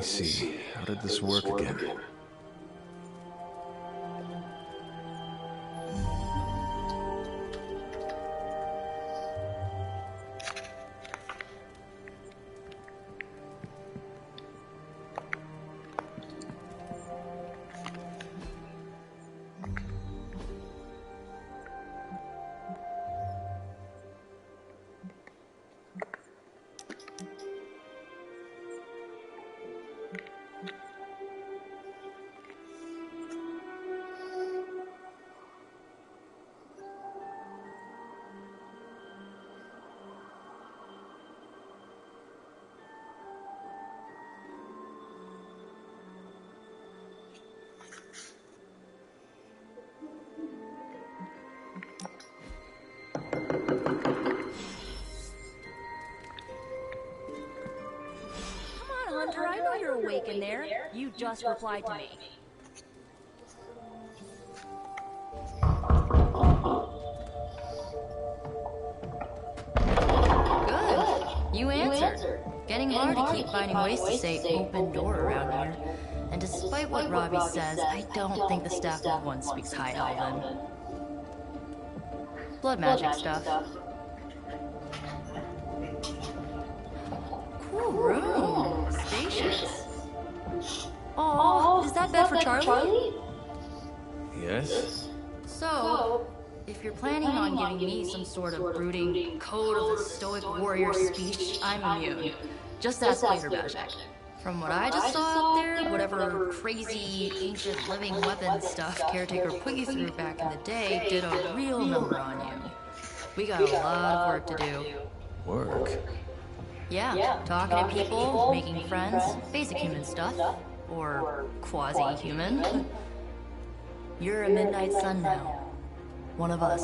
see. How did this work again? Hunter, I know you're awake in there. You just replied to me. Good. You answered. Getting hard to keep finding ways to say open door around here. And despite what Robbie says, I don't think the staff of one speaks High Elven. Blood magic stuff. Cool room. Spacious. Oh, is that bed for Charlie? Yes? So, if you're planning on giving me some sort of brooding code of the stoic warrior speech, I'm immune. Just ask Peter Bajek. From what I just saw out there, whatever crazy ancient living weapon stuff Caretaker put you through back in the day did a real number on you. We got a lot of work to do. Work? Yeah, talking to people, making friends, basic human stuff. Or quasi-human. You're a Midnight Sun now. One of us.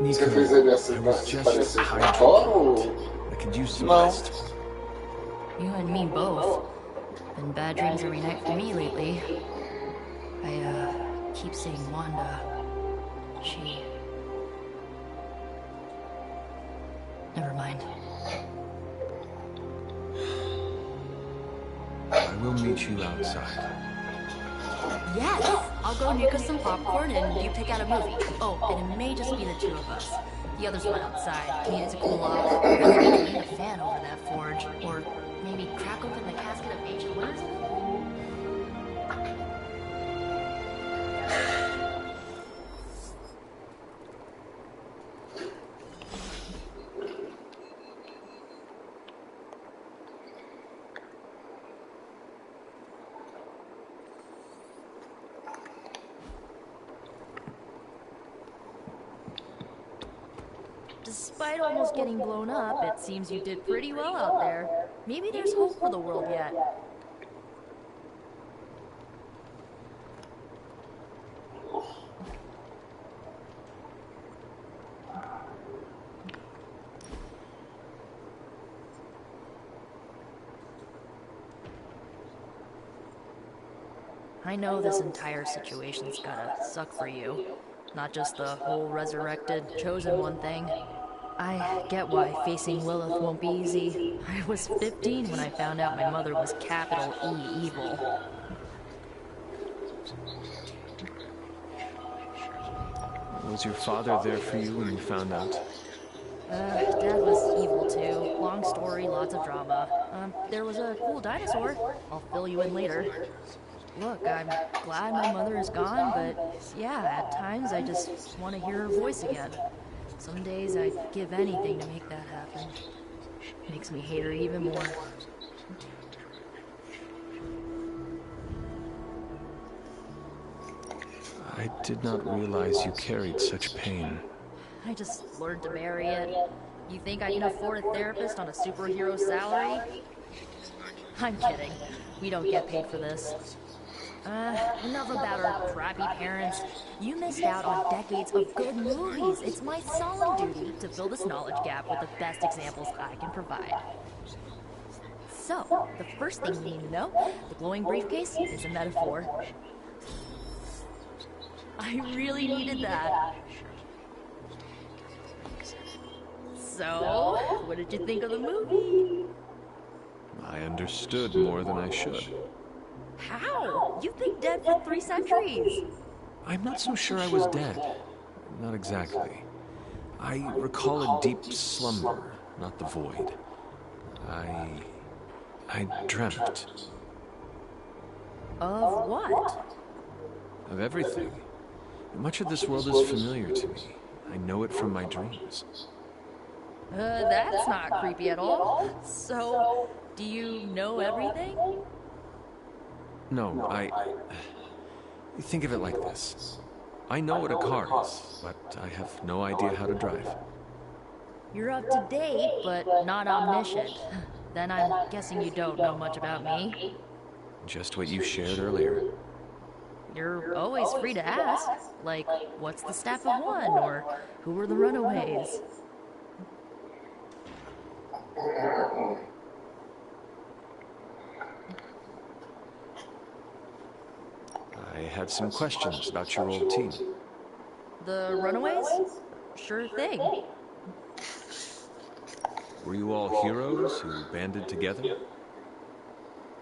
Você fez ele parecer mentor ou... I could use some rest. You and me both. Been bad dreams every night for me lately. I, keep saying Wanda. She... Never mind. I will meet you outside. Yes! I'll go nuke us some popcorn and you pick out a movie. Oh, and it may just be the two of us. The others went outside. Needed to cool off. Really need a fan over that forge. Or maybe crack open the casket of ancient words. Despite almost getting blown up, it seems you did pretty well out there. Maybe there's hope for the world yet. I know this entire situation's gotta suck for you. Not just the whole resurrected, chosen one thing. I get why facing Lilith won't be easy. I was 15 when I found out my mother was capital E evil. Was your father there for you when you found out? Dad was evil too. Long story, lots of drama. There was a cool dinosaur. I'll fill you in later. Look, I'm glad my mother is gone, but yeah, at times I just want to hear her voice again. Some days I'd give anything to make that happen. Makes me hate her even more. I did not realize you carried such pain. I just learned to marry it. You think I can afford a therapist on a superhero salary? I'm kidding. We don't get paid for this. Enough about our crappy parents. You missed out on decades of good movies. It's my solemn duty to fill this knowledge gap with the best examples I can provide. So, the first thing you need to know, the glowing briefcase is a metaphor. I really needed that. So, what did you think of the movie? I understood more than I should. How? You've been dead for 3 centuries. I'm not so sure I was dead. Not exactly. I recall a deep slumber, not the void. I dreamt. Of what? Of everything. Much of this world is familiar to me. I know it from my dreams. That's not creepy at all. So, do you know everything? No, think of it like this. I know what a car is, but I have no idea how to drive. You're up to date, but not omniscient. Then I'm guessing you don't know much about me. Just what you shared earlier. You're always free to ask. Like, what's the staff of one? Or who were the runaways? I had some questions about your old team. The runaways? Sure thing. Were you all heroes who banded together?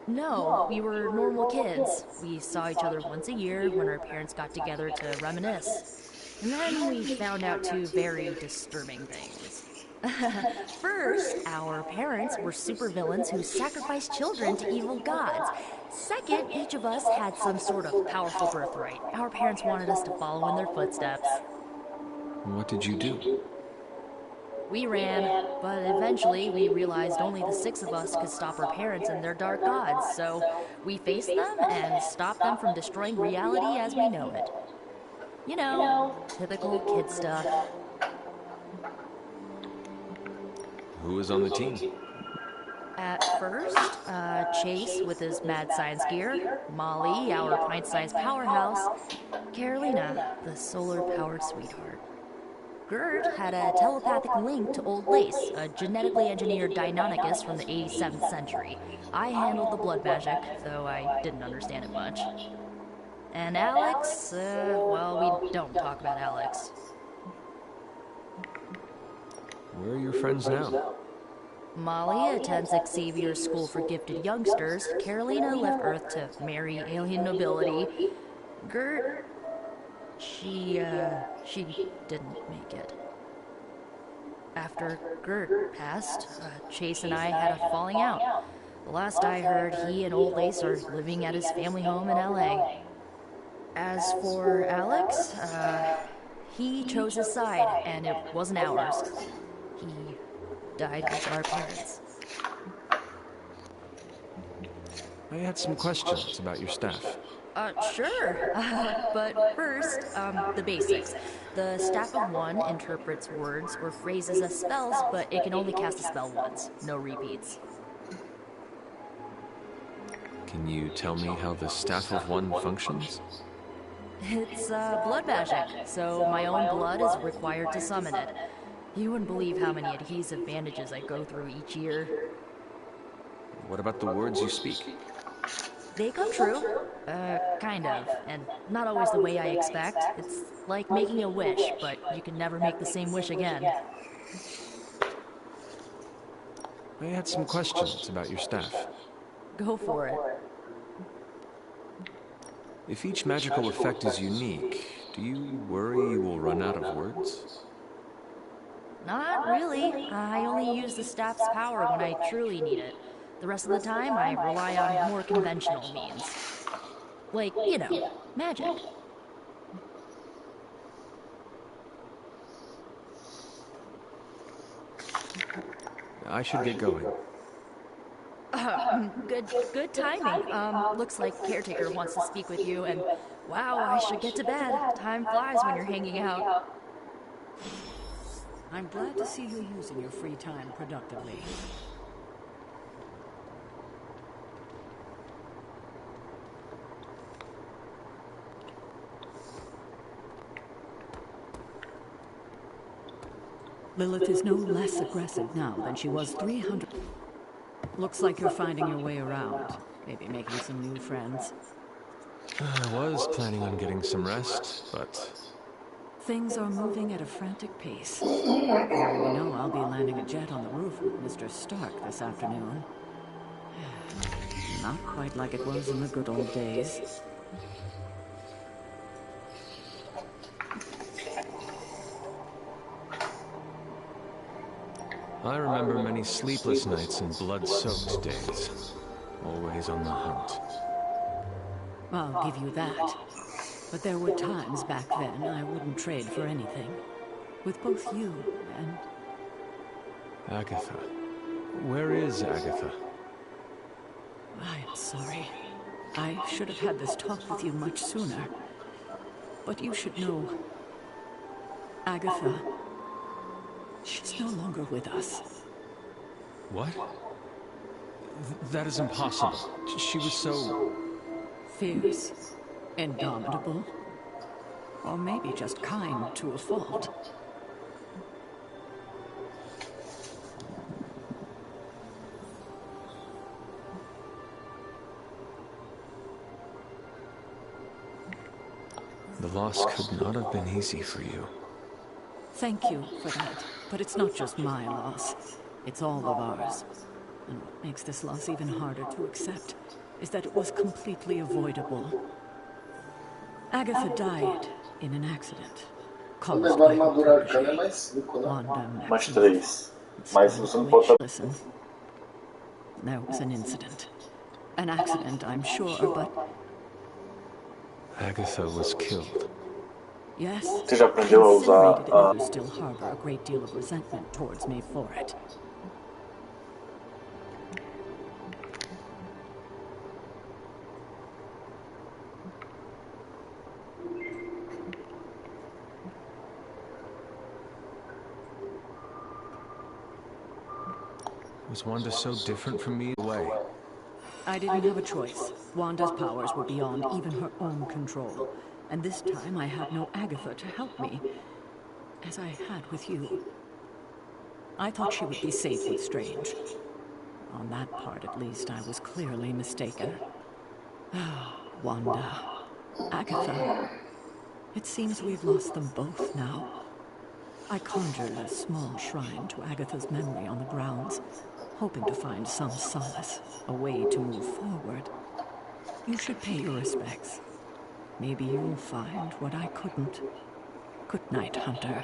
No, we were normal kids. We saw each other once a year when our parents got together to reminisce. And then we found out 2 very disturbing things. First, our parents were supervillains who sacrificed children to evil gods. Second, each of us had some sort of powerful birthright. Our parents wanted us to follow in their footsteps. What did you do? We ran, but eventually we realized only the 6 of us could stop our parents and their dark gods, so we faced them and stopped them from destroying reality as we know it. You know, typical kid stuff. Who was on the team? At first, Chase with his mad science gear, Molly, our pint-sized powerhouse, Carolina, the solar-powered sweetheart. Gert had a telepathic link to Old Lace, a genetically engineered Deinonychus from the 87th century. I handled the blood magic, though I didn't understand it much. And Alex, well, we don't talk about Alex. Where are your friends now? Molly attends Xavier's School for Gifted Youngsters. Carolina left Earth to marry alien nobility. Gert... She didn't make it. After Gert passed, Chase and I had a falling out. The last I heard, he and Old Lace are living at his family home in LA. As for Alex, he chose his side, and it wasn't ours. He died with our parents. I had some questions about your staff. Sure. But first, the basics. The Staff of One interprets words or phrases as spells, but it can only cast a spell once. No repeats. Can you tell me how the Staff of One functions? It's, blood magic, so my own blood is required to summon it. You wouldn't believe how many adhesive bandages I go through each year. What about the words you speak? They come true. Kind of. And not always the way I expect. It's like making a wish, but you can never make the same wish again. I had some questions about your staff. Go for it. If each magical effect is unique, do you worry you will run out of words? Not really. I only use the staff's power when I truly need it. The rest of the time, I rely on more conventional means. Like, you know, magic. I should get going. Good timing. Looks like Caretaker wants to speak with you, and wow, I should get to bed. Time flies when you're hanging out. I'm glad to see you using your free time productively. Lilith is no less aggressive now than she was 300... Looks like you're finding your way around. Maybe making some new friends. I was planning on getting some rest, but... Things are moving at a frantic pace. You know I'll be landing a jet on the roof with Mr. Stark this afternoon. Not quite like it was in the good old days. I remember many sleepless nights and blood-soaked days. Always on the hunt. I'll give you that. But there were times back then I wouldn't trade for anything. With both you and... Agatha. Where is Agatha? I'm sorry. I should have had this talk with you much sooner. But you should know... Agatha... She's no longer with us. What? That is impossible. She was so... Fierce. Indomitable. Or maybe just kind to a fault. The loss could not have been easy for you. Thank you for that. But it's not just my loss. It's all of ours. And what makes this loss even harder to accept is that it was completely avoidable. Agatha died in an accident. Quando Caused levar by uma her armadura protege, arcana é mais 5, né? Wanda Mais Maximoff. 3. Mas você não pode... Listen. There was an incident. An accident, I'm sure, but... Agatha was killed. Yes. Você já aprendeu a usar Incinerated, and you still harbor a great deal of resentment towards me for it. Was Wanda so different from me? Away. I didn't have a choice. Wanda's powers were beyond even her own control. And this time I had no Agatha to help me, as I had with you. I thought she would be safe with Strange. On that part, at least, I was clearly mistaken. Wanda. Agatha. It seems we've lost them both now. I conjured a small shrine to Agatha's memory on the grounds, hoping to find some solace, a way to move forward. You should pay your respects. Maybe you'll find what I couldn't. Good night, Hunter.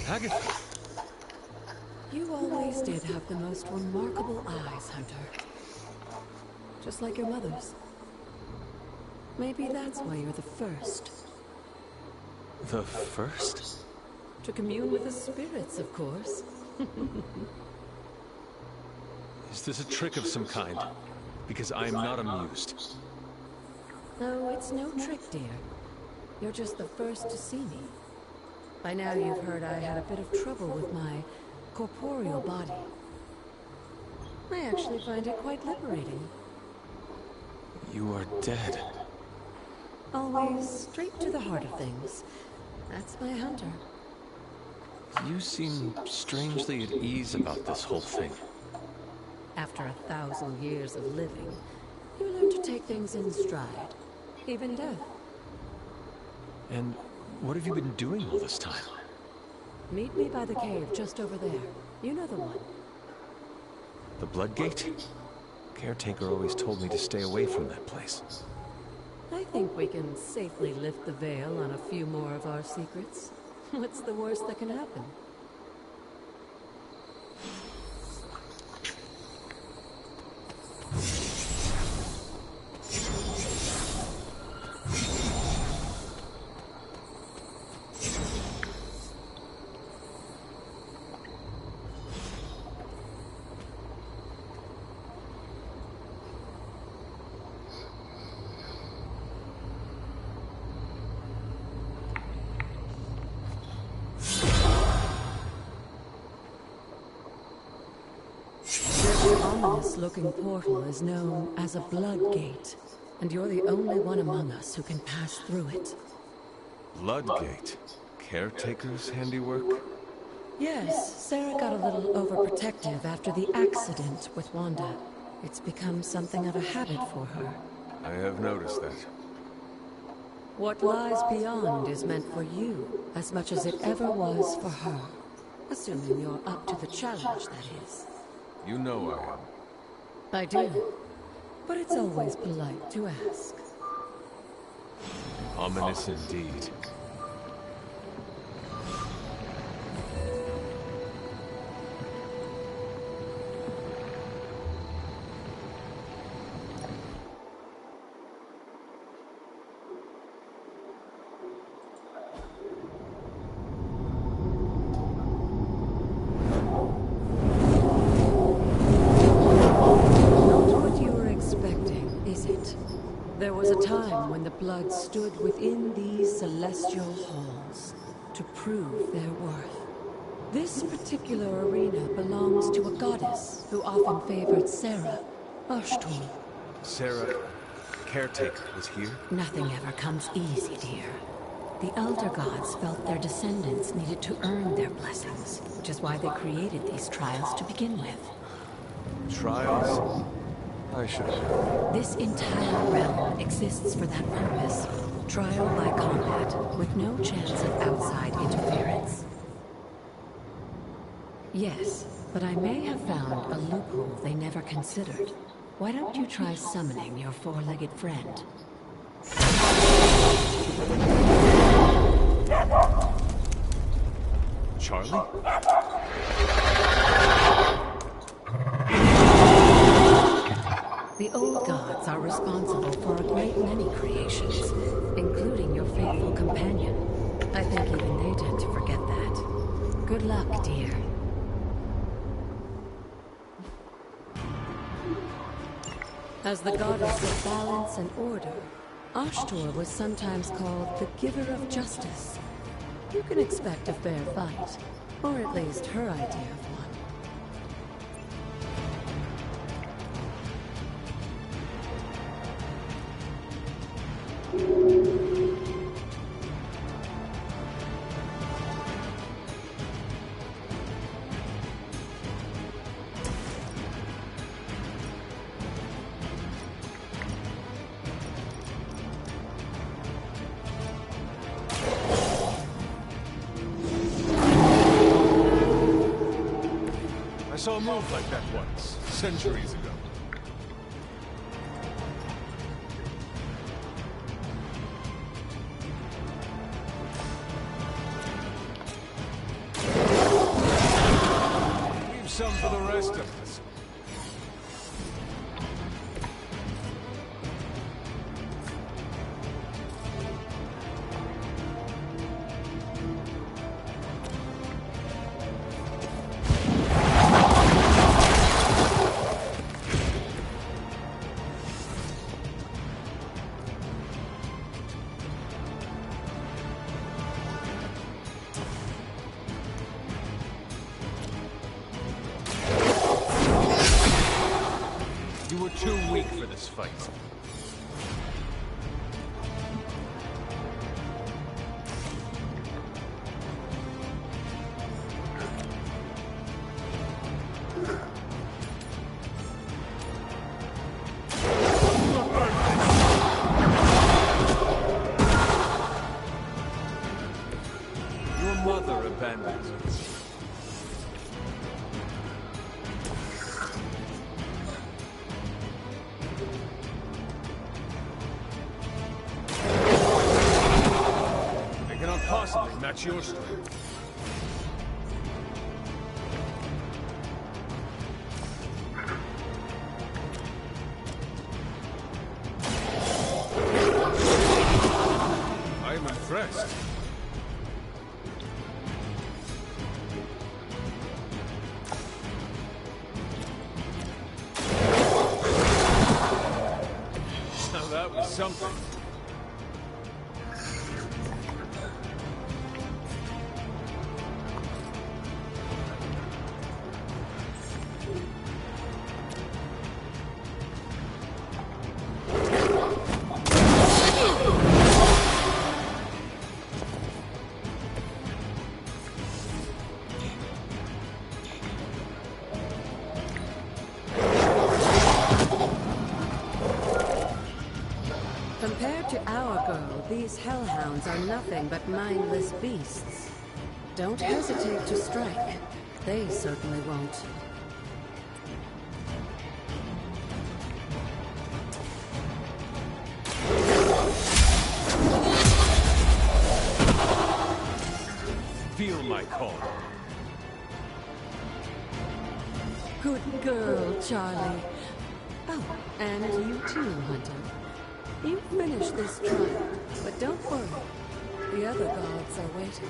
Agatha! You always did have the most remarkable eyes, Hunter. Just like your mother's. Maybe that's why you're the first. The first? To commune with the spirits, of course. Is this a trick of some kind? Because I am not amused. No, it's no trick, dear. You're just the first to see me. By now you've heard I had a bit of trouble with my corporeal body. I actually find it quite liberating. You are dead. Always straight to the heart of things. That's my Hunter. You seem strangely at ease about this whole thing. After 1,000 years of living, you learn to take things in stride. Even death. And what have you been doing all this time? Meet me by the cave just over there. You know the one. The Blood Gate? Caretaker always told me to stay away from that place. I think we can safely lift the veil on a few more of our secrets. What's the worst that can happen? ominous-looking portal is known as a blood gate, and you're the only one among us who can pass through it. Bloodgate. Caretaker's handiwork? Yes, Sarah got a little overprotective after the accident with Wanda. It's become something of a habit for her. I have noticed that. What lies beyond is meant for you as much as it ever was for her. Assuming you're up to the challenge, that is. You know I am. I do. But it's always polite to ask. Ominous indeed. There was a time when the blood stood within these celestial halls to prove their worth. This particular arena belongs to a goddess who often favored Sarah, Ashtor. Sarah, caretaker, was here? Nothing ever comes easy, dear. The Elder Gods felt their descendants needed to earn their blessings, which is why they created these trials to begin with. Trials? I should have. This entire realm exists for that purpose. Trial by combat, with no chance of outside interference. Yes, but I may have found a loophole they never considered. Why don't you try summoning your four-legged friend? Charlie? The old gods are responsible for a great many creations, including your faithful companion. I think even they tend to forget that. Good luck, dear. As the goddess of balance and order, Ashtor was sometimes called the giver of justice. You can expect a fair fight, or at least her idea of one. I saw a move like that once, centuries ago. Leave some for the rest of us. You were too weak for this fight. Your mother abandons us. Possibly match your strength. I am impressed. Now that was something. Compared to our girl, these hellhounds are nothing but mindless beasts. Don't hesitate to strike. They certainly won't. Feel my call. Good girl, Charlie. Oh, and you too, Hunter. You finished this trial, but don't worry. The other gods are waiting.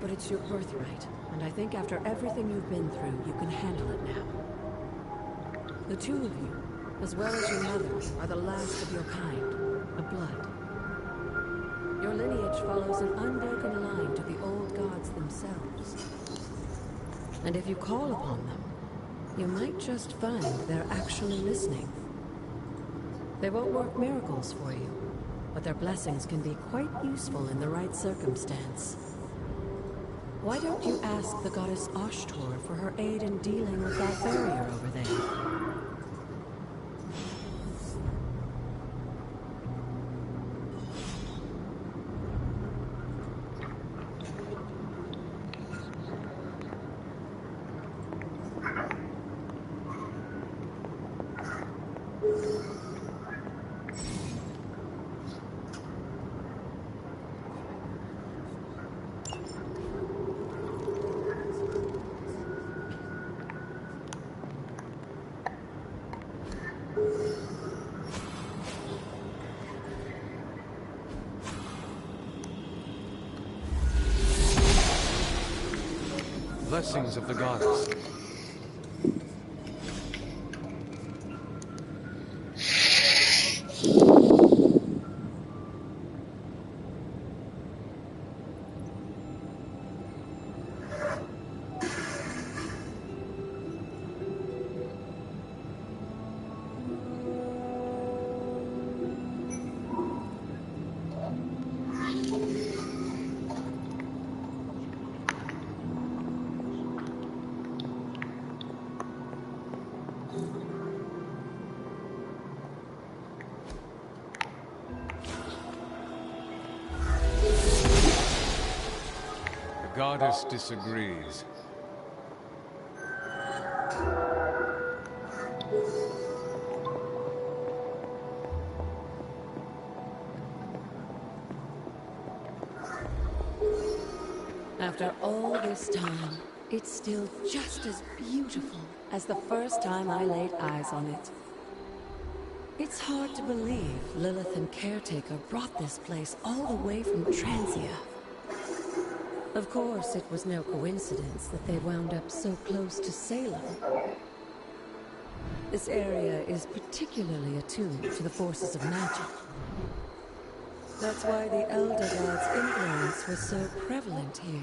But it's your birthright, and I think after everything you've been through, you can handle it now. The two of you, as well as your mother, are the last of your kind, a blood. Your lineage follows an unbroken line to the old gods themselves. And if you call upon them, you might just find they're actually listening. They won't work miracles for you, but their blessings can be quite useful in the right circumstance. Why don't you ask the goddess Ashtor for her aid in dealing with that barrier over there? Blessings of the goddess. goddess disagrees. After all this time, it's still just as beautiful as the first time I laid eyes on it. It's hard to believe Lilith and Caretaker brought this place all the way from Transia. Of course, it was no coincidence that they wound up so close to Salem. This area is particularly attuned to the forces of magic. That's why the Elder God's influence was so prevalent here.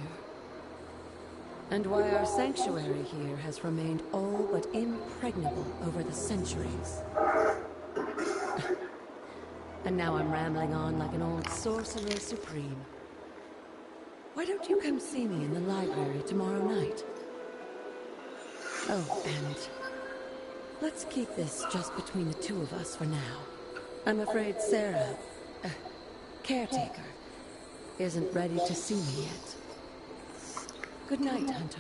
And why our sanctuary here has remained all but impregnable over the centuries. And now I'm rambling on like an old sorcerer supreme. Why don't you come see me in the library tomorrow night? Oh, and let's keep this just between the two of us for now. I'm afraid Sarah, Caretaker, isn't ready to see me yet. Good night, Hunter.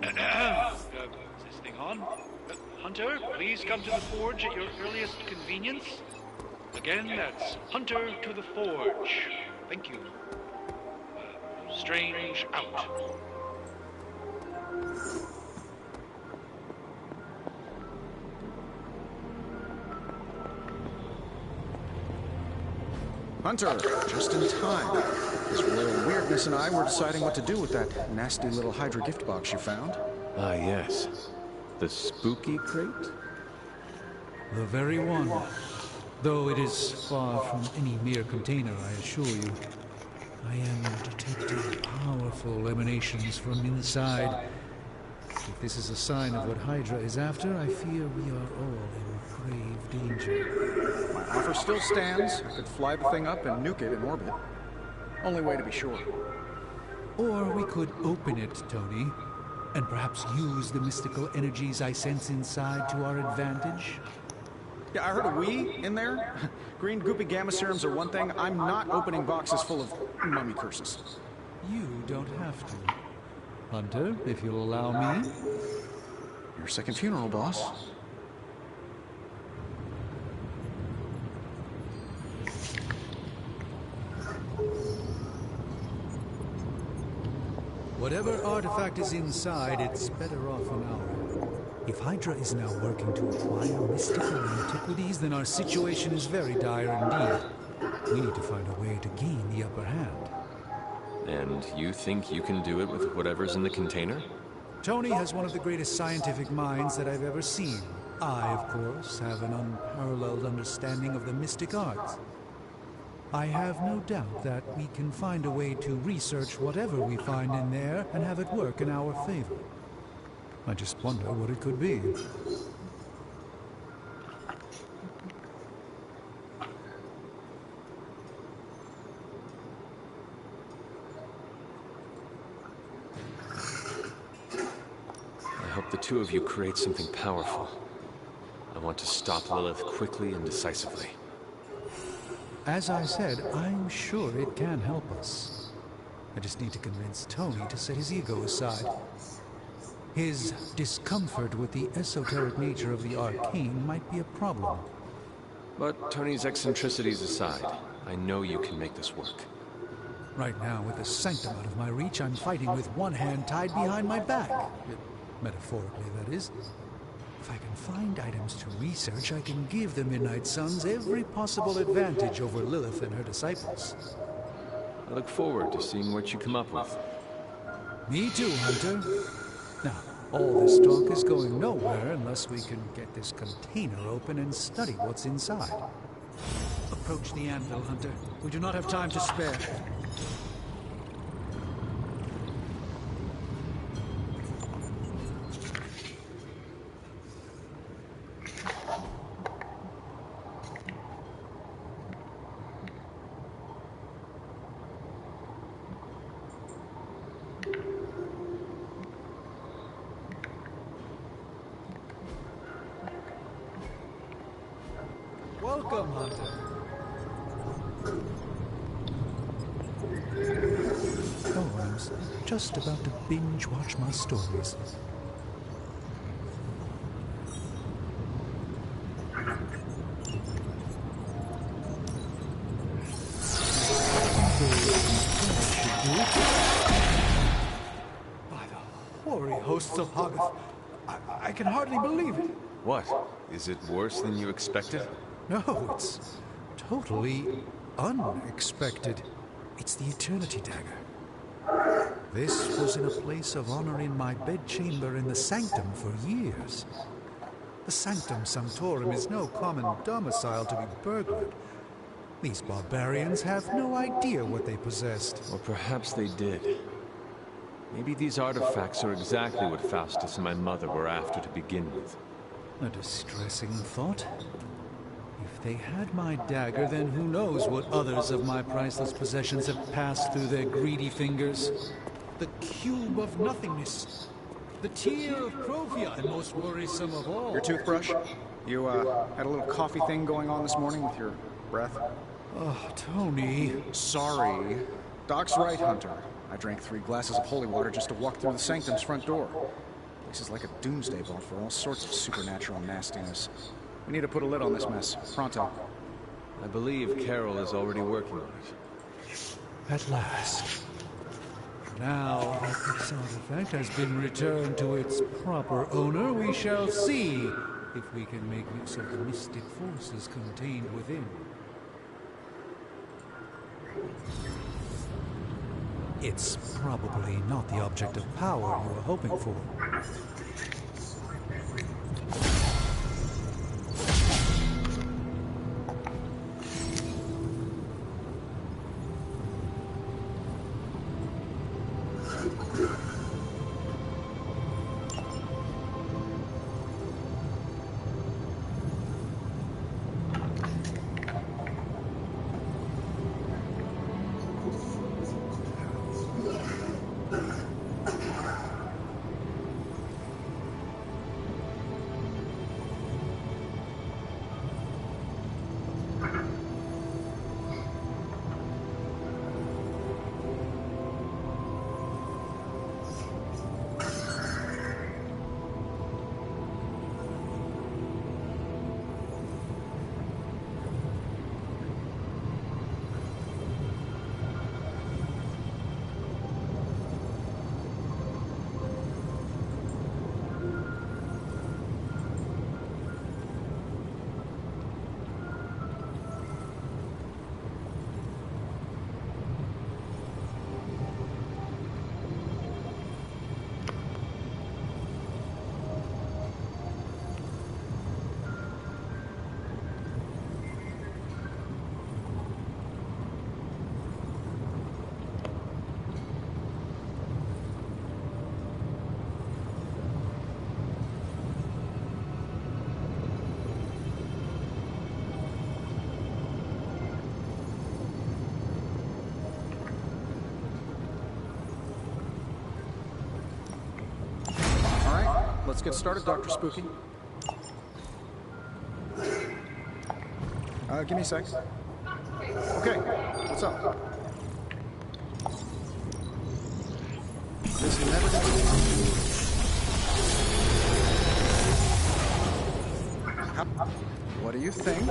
Is this thing on? Hunter, please come to the forge at your earliest convenience. Again, that's Hunter to the forge. Thank you. Strange out. Hunter, just in time. This little weirdness and I were deciding what to do with that nasty little Hydra gift box you found. Ah, yes. The spooky crate? The very one. Though it is far from any mere container, I assure you. I am detecting powerful emanations from inside. If this is a sign of what Hydra is after, I fear we are all in grave danger. My offer still stands. I could fly the thing up and nuke it in orbit. Only way to be sure. Or we could open it, Tony, and perhaps use the mystical energies I sense inside to our advantage. Yeah, I heard a we in there. Green goopy gamma serums are one thing. I'm not opening boxes full of mummy curses. You don't have to. Hunter, if you'll allow me. Your second funeral, boss. Whatever artifact is inside, it's better off on our end. If Hydra is now working to acquire mystical antiquities, then our situation is very dire indeed. We need to find a way to gain the upper hand. And you think you can do it with whatever's in the container? Tony has one of the greatest scientific minds that I've ever seen. I, of course, have an unparalleled understanding of the mystic arts. I have no doubt that we can find a way to research whatever we find in there and have it work in our favor. I just wonder what it could be. I hope the two of you create something powerful. I want to stop Lilith quickly and decisively. As I said, I'm sure it can help us. I just need to convince Tony to set his ego aside. His discomfort with the esoteric nature of the arcane might be a problem. But Tony's eccentricities aside, I know you can make this work. Right now, with the sanctum out of my reach, I'm fighting with one hand tied behind my back. Metaphorically, that is. If I can find items to research, I can give the Midnight Suns every possible advantage over Lilith and her disciples. I look forward to seeing what you come up with. Me too, Hunter. Now, all this talk is going nowhere unless we can get this container open and study what's inside. Approach the anvil, Hunter. We do not have time to spare. Welcome, Hunter. Oh, I was just about to binge watch my stories. By the hoary hosts of Hoggoth, I can hardly believe it. What? Is it worse than you expected? No, it's totally unexpected. It's the Eternity Dagger. This was in a place of honor in my bedchamber in the Sanctum for years. The Sanctum Sanctorum is no common domicile to be burglared. These barbarians have no idea what they possessed. Or perhaps they did. Maybe these artifacts are exactly what Faustus and my mother were after to begin with. A distressing thought. If they had my dagger, then who knows what others of my priceless possessions have passed through their greedy fingers. The cube of nothingness. The tear of Provia, and most worrisome of all. Your toothbrush? You, had a little coffee thing going on this morning with your breath? Oh, Tony. Sorry. Doc's right, Hunter. I drank 3 glasses of holy water just to walk through the Sanctum's front door. This is like a doomsday vault for all sorts of supernatural nastiness. We need to put a lid on this mess. Pronto. I believe Carol is already working on it. At last. Now that this artifact has been returned to its proper owner, we shall see if we can make use of the mystic forces contained within. It's probably not the object of power you were hoping for. Let's get started, Dr. Spooky. Give me a sec. Okay, what's up? This never gets What do you think?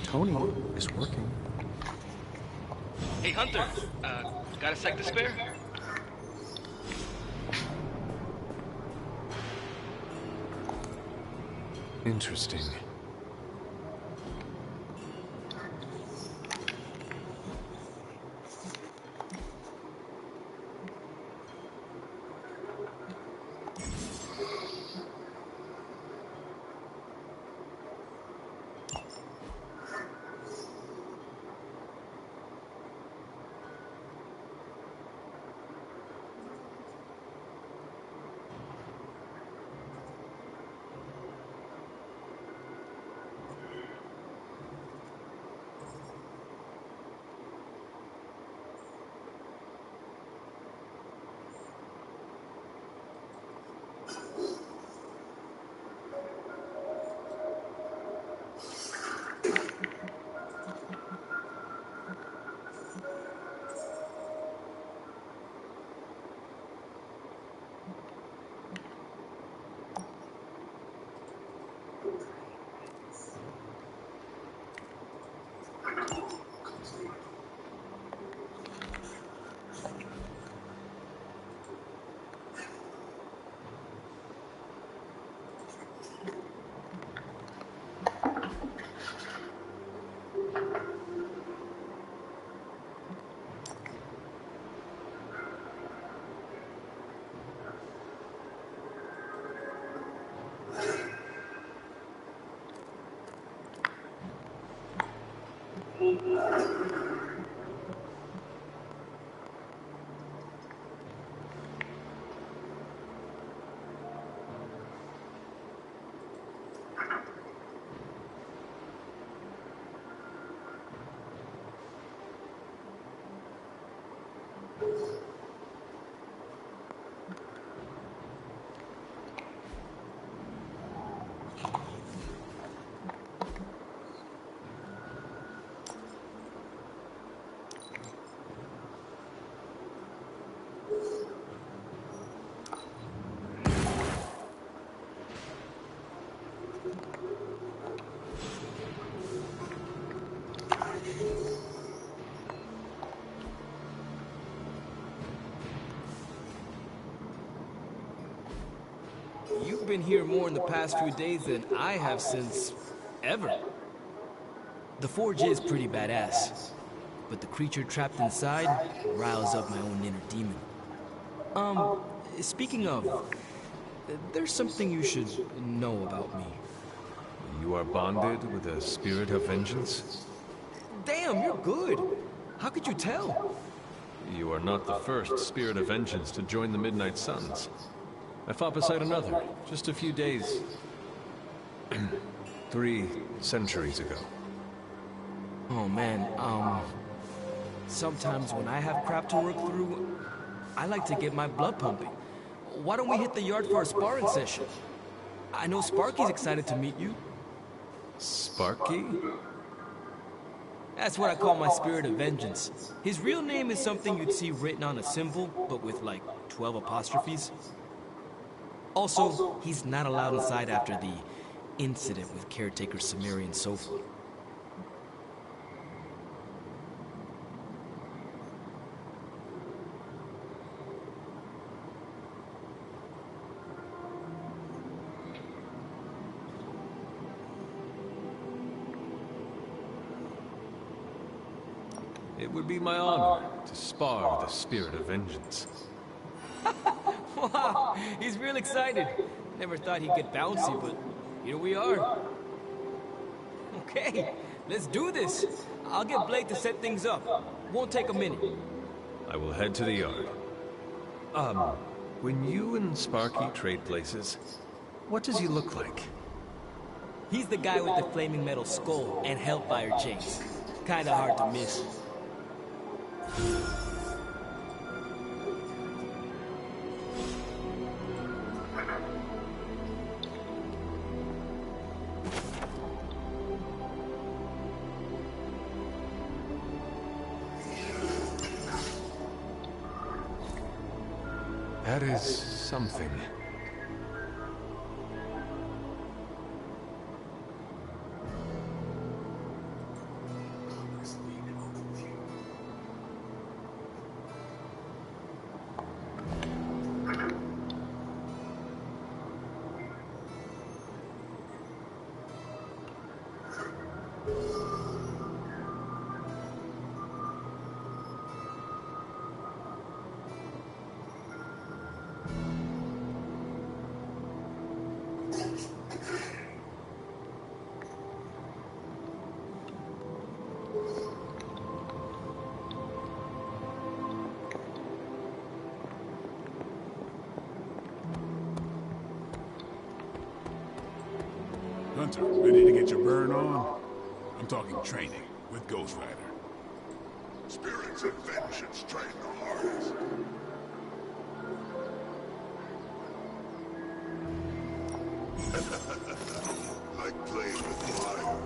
Tony is working. Hey, Hunter. Got a sec to spare? Interesting. You've been here more in the past few days than I have since... ever. The forge is pretty badass, but the creature trapped inside riles up my own inner demon. Speaking of, there's something you should know about me. You are bonded with a spirit of vengeance? Damn, you're good. How could you tell? You are not the first spirit of vengeance to join the Midnight Suns. I fought beside another, just a few days... 3 centuries ago. Oh man, sometimes when I have crap to work through, I like to get my blood pumping. Why don't we hit the yard for a sparring session? I know Sparky's excited to meet you. Sparky? That's what I call my spirit of vengeance. His real name is something you'd see written on a symbol, but with like 12 apostrophes. Also, he's not allowed inside after the incident with caretaker Sumerian Sofa. It would be my honor to spar the spirit of vengeance. Wow, he's real excited. Never thought he'd get bouncy, but here we are. Okay, let's do this. I'll get Blake to set things up. Won't take a minute. I will head to the yard. When you and Sparky trade places, what does he look like? He's the guy with the flaming metal skull and hellfire chains. Kinda hard to miss. That is something. Hunter, ready to get your burn on? I'm talking training with Ghost Rider. Spirits of vengeance train the hardest. Like playing with fire.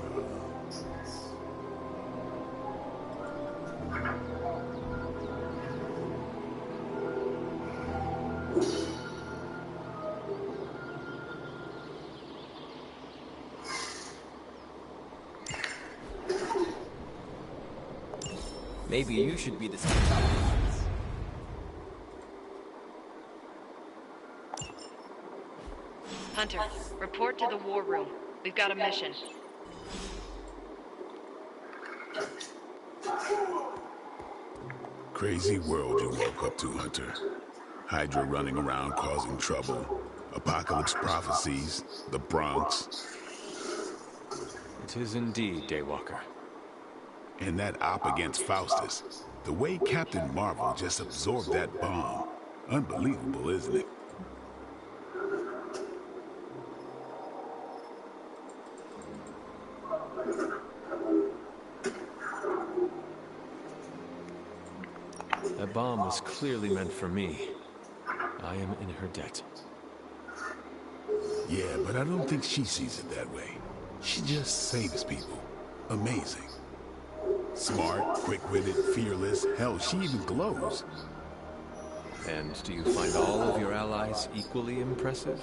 Maybe you should be the Hunter, report to the war room. We've got a mission. Crazy world you woke up to, Hunter. Hydra running around causing trouble. Apocalypse prophecies. The Bronx. It is indeed, Daywalker. And that op against Faustus. The way Captain Marvel just absorbed that bomb. Unbelievable, isn't it? That bomb was clearly meant for me. I am in her debt. Yeah, but I don't think she sees it that way. She just saves people. Amazing. Smart, quick-witted, fearless. Hell, she even glows. And do you find all of your allies equally impressive?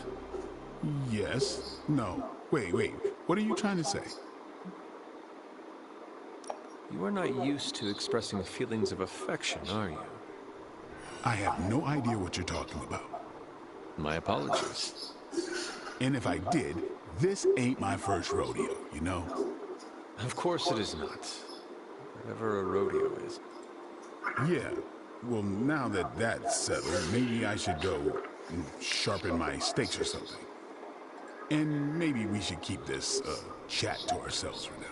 Yes. No. Wait. What are you trying to say? You are not used to expressing feelings of affection, are you? I have no idea what you're talking about. My apologies. And if I did, this ain't my first rodeo, you know? Of course it is not. Whatever a rodeo is. Yeah. Well, now that that's settled, maybe I should go and sharpen my stakes or something. And maybe we should keep this chat to ourselves for now.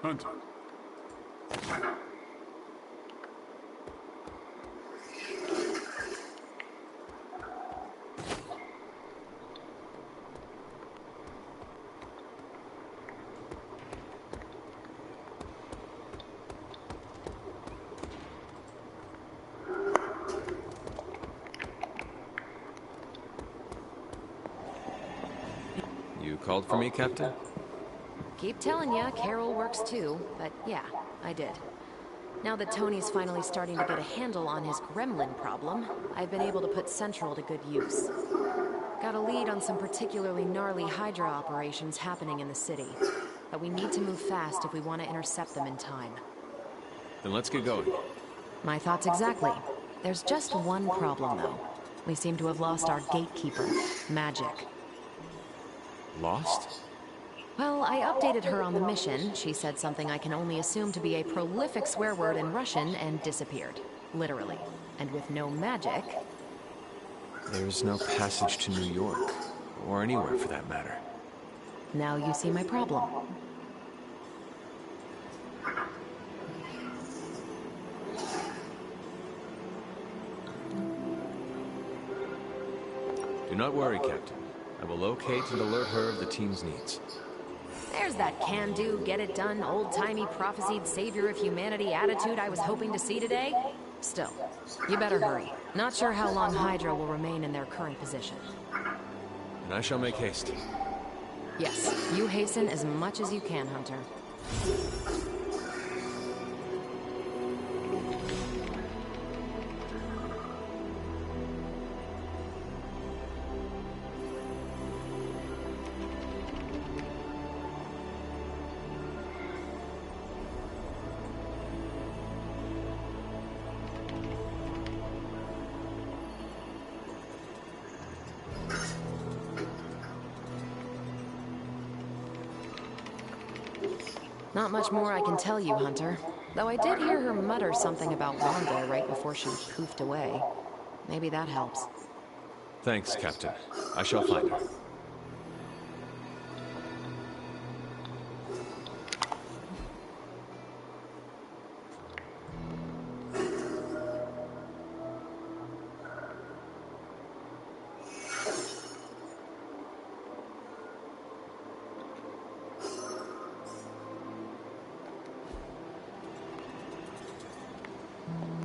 Hunter. You called for me, Captain? Keep telling ya, Carol works too, but yeah, I did. Now that Tony's finally starting to get a handle on his gremlin problem, I've been able to put Central to good use. Got a lead on some particularly gnarly Hydra operations happening in the city, but we need to move fast if we want to intercept them in time. Then let's get going. My thoughts exactly. There's just one problem, though. We seem to have lost our gatekeeper, Magic. Lost? Well, I updated her on the mission. She said something I can only assume to be a prolific swear word in Russian and disappeared. Literally. And with no magic... There's no passage to New York, or anywhere for that matter. Now you see my problem. Do not worry, Captain. I will locate and alert her of the team's needs. There's that can-do, get-it-done, old-timey prophesied savior of humanity attitude I was hoping to see today. Still, you better hurry. Not sure how long Hydra will remain in their current position. And I shall make haste. Yes, you hasten as much as you can, Hunter. Not much more I can tell you, Hunter. Though I did hear her mutter something about Wanda right before she poofed away. Maybe that helps. Thanks, Captain. I shall find her.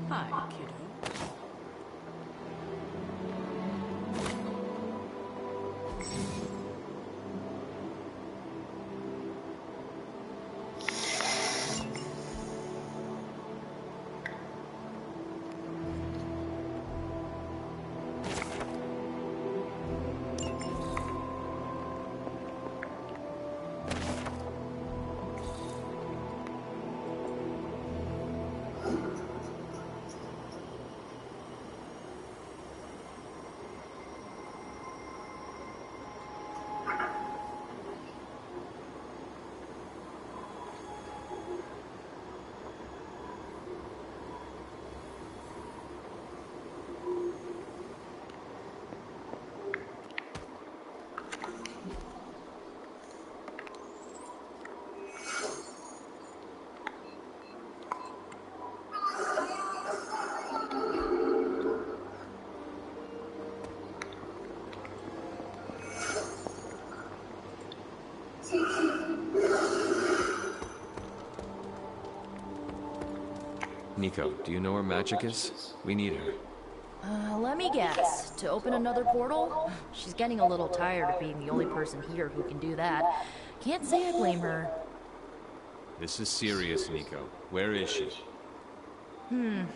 Hi, kiddo. Nico, do you know where Magic is? We need her. Let me guess. To open another portal? She's getting a little tired of being the only person here who can do that. Can't say I blame her. This is serious, Nico. Where is she?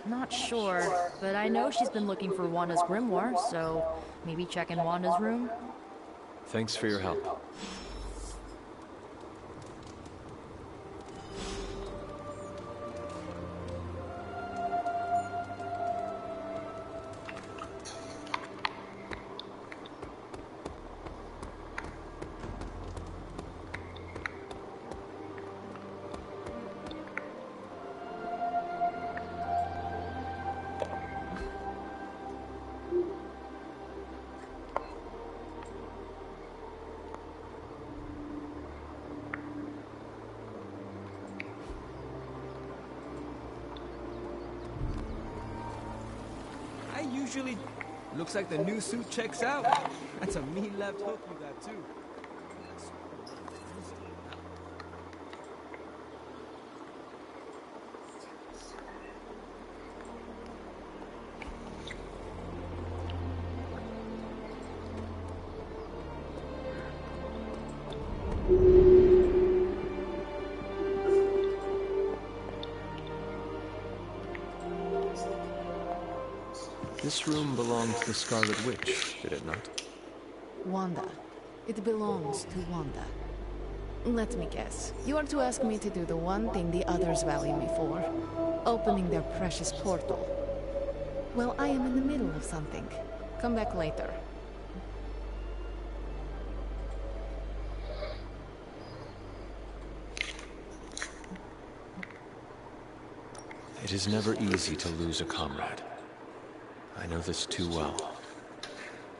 Not sure. But I know she's been looking for Wanda's grimoire, so maybe check in Wanda's room? Thanks for your help. Usually, looks like the new suit checks out. That's a mean left hook you got too. This room belonged to the Scarlet Witch, did it not? Wanda. It belongs to Wanda. Let me guess. You are to ask me to do the one thing the others value me for. Opening their precious portal. Well, I am in the middle of something. Come back later. It is never easy to lose a comrade. I know this too well.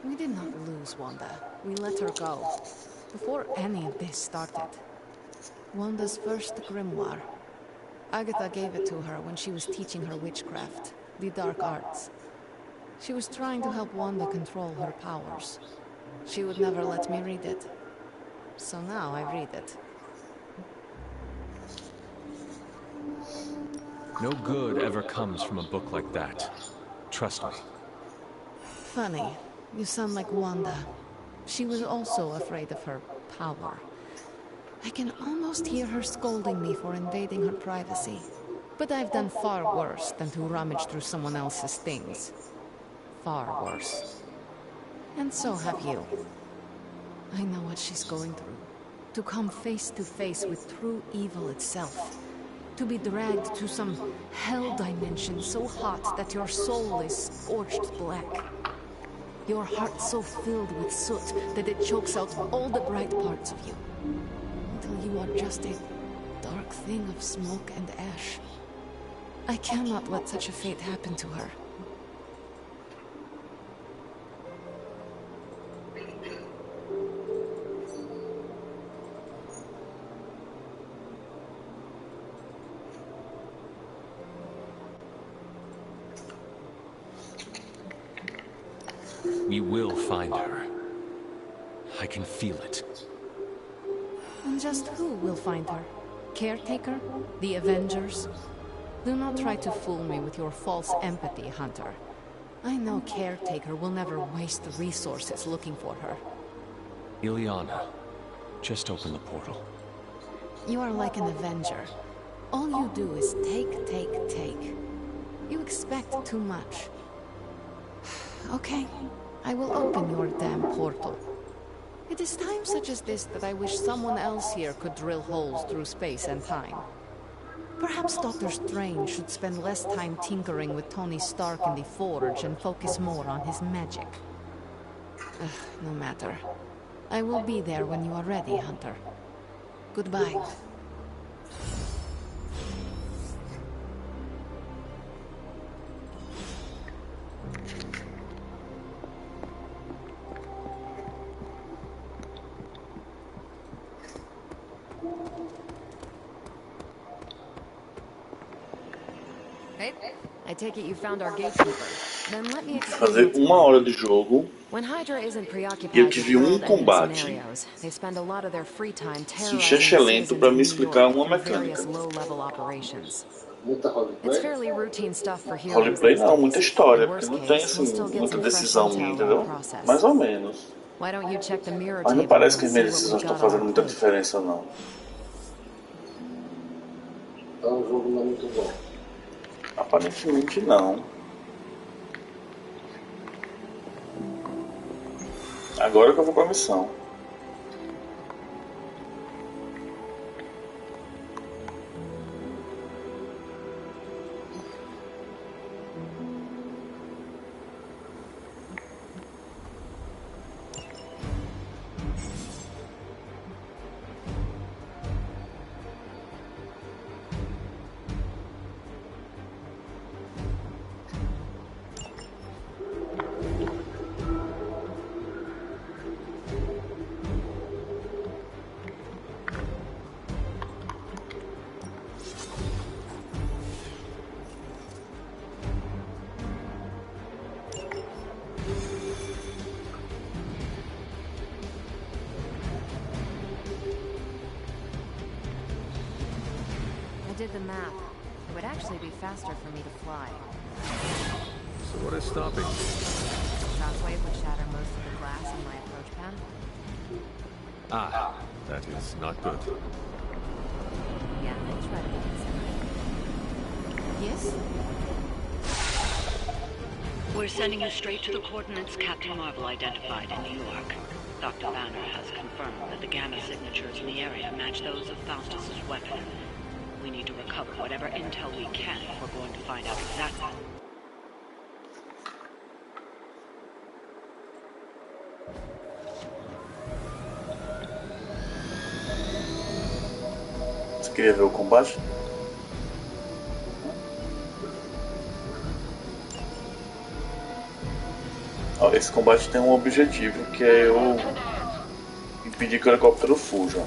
We did not lose Wanda. We let her go. Before any of this started. Wanda's first grimoire. Agatha gave it to her when she was teaching her witchcraft, the dark arts. She was trying to help Wanda control her powers. She would never let me read it. So now I read it. No good ever comes from a book like that. Trust me. Funny. You sound like Wanda. She was also afraid of her power. I can almost hear her scolding me for invading her privacy. But I've done far worse than to rummage through someone else's things. Far worse. And so have you. I know what she's going through. To come face to face with true evil itself. To be dragged to some hell dimension so hot that your soul is scorched black. Your heart so filled with soot that it chokes out all the bright parts of you. Until you are just a dark thing of smoke and ash. I cannot let such a fate happen to her. We will find her. I can feel it. And just who will find her? Caretaker? The Avengers? Do not try to fool me with your false empathy, Hunter. I know Caretaker will never waste resources looking for her. Ileana, just open the portal. You are like an Avenger. All you do is take, take, take. You expect too much. Okay, I will open your damn portal. It is times such as this that I wish someone else here could drill holes through space and time. Perhaps Doctor Strange should spend less time tinkering with Tony Stark in the Forge and focus more on his magic. No matter. I will be there when you are ready, Hunter. Goodbye. I take it you found our gatekeeper. Then let me Fazer uma hora de jogo. When Hydra isn't E eu preoccupied tive with combate scenarios, they spend a lot of their free time suficiente lento para me explicar uma mecânica. low-level operations. It's fairly routine stuff for heroes. Roleplay não, muita história, porque Worst não tem case, we'll assim still get muita some fresh decisão intel minha, in entendeu? the process. Mais ou menos. Why don't you check the mirror Mas não table parece que and as see minhas what decisões we estão got on fazendo our muita plate? diferença, não. Então o jogo não é muito bom. Aparentemente não. Agora que eu vou pra missão. I did the math. It would actually be faster for me to fly. So what is stopping you? Shockwave would shatter most of the glass in my approach path. Ah, that is not good. Yeah, I try to be considerate. Yes? We're sending you straight to the coordinates Captain Marvel identified in New York. Dr. Banner has confirmed that the gamma signatures in the area match those of Faustus's weapon. We need to recover whatever intel we can if we're going to find out exactly. Você queria ver o combate? esse combate tem um objetivo, que é eu impedir que o helicóptero fuja.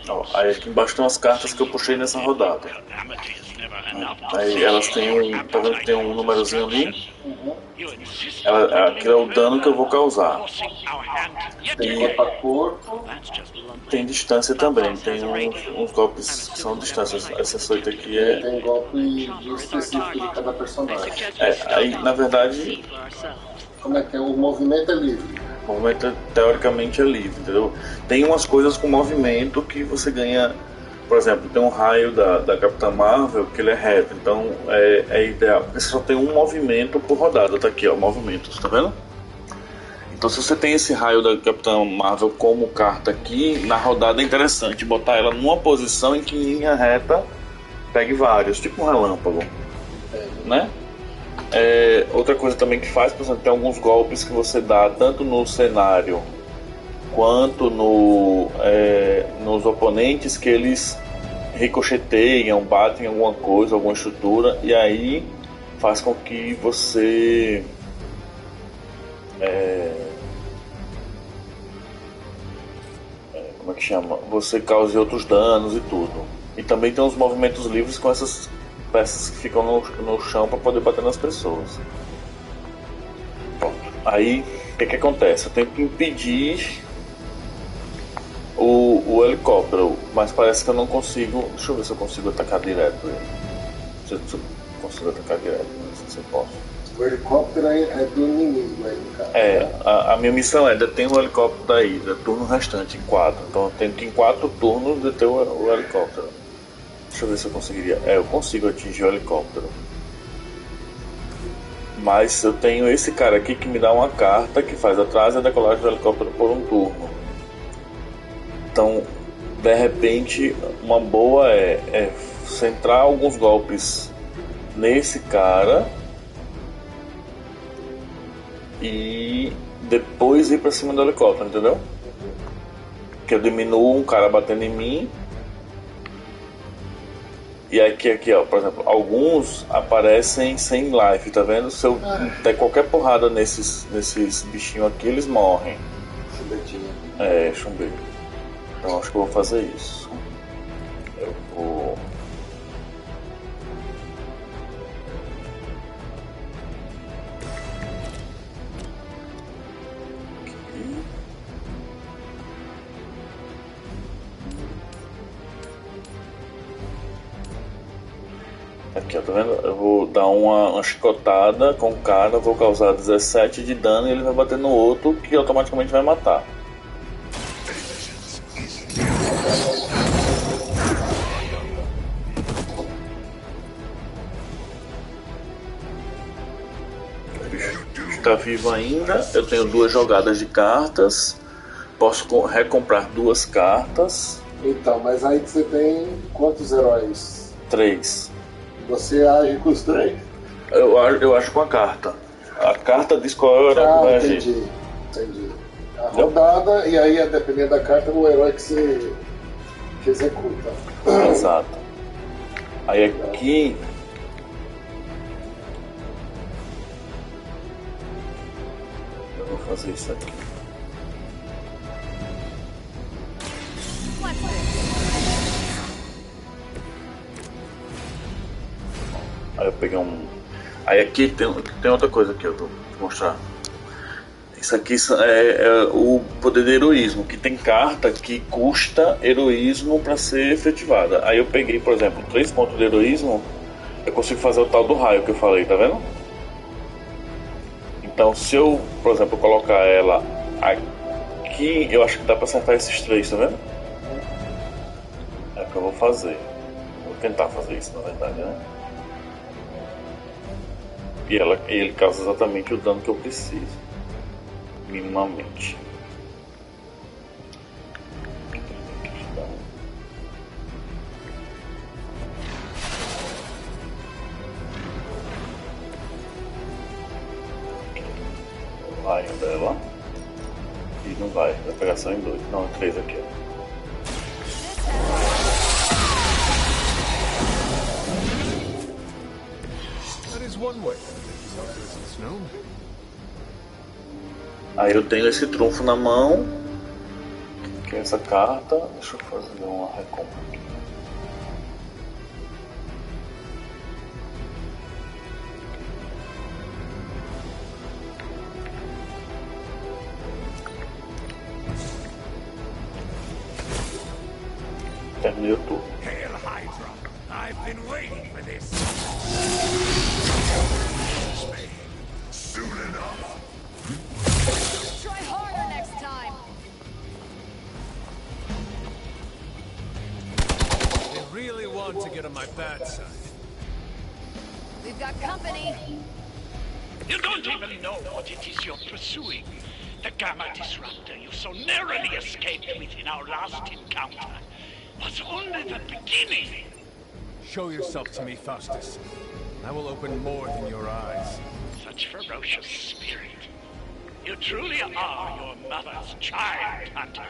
Ó, aí aqui embaixo tem umas cartas que eu puxei nessa rodada. Aí elas têm um. Tá vendo que tem um númerozinho ali? Aquilo é o dano que eu vou causar. Tem corpo a corpo. Tem distância também. Tem uns golpes que são distâncias. Essa 8 aqui é. Tem golpe específico de cada personagem. Aí na verdade. Como é que é? O movimento é livre. O movimento teoricamente é livre, entendeu? Tem umas coisas com movimento que você ganha. Por exemplo, tem um raio da Capitã Marvel que ele é reto, então é ideal, porque você só tem um movimento por rodada, tá aqui ó, movimentos, tá vendo? Então se você tem esse raio da Capitã Marvel como carta aqui, na rodada é interessante botar ela numa posição em que em linha reta pegue vários, tipo um relâmpago, né? Outra coisa também que faz, por exemplo, tem alguns golpes que você dá tanto no cenário quanto nos oponentes que eles ricocheteiam, batem em alguma coisa, alguma estrutura, e aí faz com que você como é que chama? Você cause outros danos e tudo. E também tem uns movimentos livres com essas peças que ficam no chão para poder bater nas pessoas. Pronto. Aí o que acontece? Eu tenho que impedir o helicóptero, mas parece que eu não consigo. Deixa eu ver se eu consigo atacar direto ele. Se eu consigo atacar direto, não sei se eu posso. O helicóptero é do inimigo aí, cara. A minha missão é deter o helicóptero daí, turno restante em 4. Então eu tenho que em 4 turnos deter o helicóptero. Deixa eu ver se eu conseguiria. Eu consigo atingir o helicóptero. Mas eu tenho esse cara aqui que me dá uma carta que faz atrás a decolagem do helicóptero por um turno. Então, de repente, uma boa é centrar alguns golpes nesse cara e depois ir pra cima do helicóptero, entendeu? Que eu diminuo um cara batendo em mim. E aqui ó, por exemplo, alguns aparecem sem life, tá vendo? Se eu der qualquer porrada nesses bichinhos aqui, eles morrem. Chumbetinho. Chumbeiro. Então acho que eu vou fazer isso. Eu vou... Aqui, ó, tá vendo? Eu vou dar uma chicotada com o cara, vou causar 17 de dano e ele vai bater no outro que automaticamente vai matar. O bicho está vivo ainda. Eu tenho 2 jogadas de cartas. Posso recomprar 2 cartas. Então, mas aí você tem quantos heróis? 3. Você age com os 3? Eu acho com a carta. A carta diz qual é o herói que vai agir. Entendi. A rodada, e aí, dependendo da carta, o herói que você executa. Exato. Aí aqui... eu vou fazer isso aqui. Aí eu peguei um... Aí aqui tem outra coisa que eu vou te mostrar. Isso aqui é o poder de heroísmo, que tem carta que custa heroísmo para ser efetivada. Aí eu peguei, por exemplo, 3 pontos de heroísmo, eu consigo fazer o tal do raio que eu falei, tá vendo? Então se eu, por exemplo, colocar ela aqui, eu acho que dá para acertar esses 3, tá vendo? É o que eu vou fazer. Vou tentar fazer isso, na verdade, né? E ele causa exatamente o dano que eu preciso, minimamente. raio dela. E não vai pegar só em 2. Não, 3 aqui, ó. That is one way. Snow. Aí eu tenho esse trunfo na mão, que é essa carta. Deixa eu fazer uma recompra aqui. Terminei o turno. Hail Hydra! I've been waiting for this. Soon enough. Try harder next time. They really want to get on my bad side. We've got company. You don't even know what it is you're pursuing. The Gamma Disruptor you so narrowly escaped with in our last encounter was only the beginning. Show yourself to me, Faustus. I will open more than your eyes. Such ferocious spirit. You truly are your mother's child, Hunter.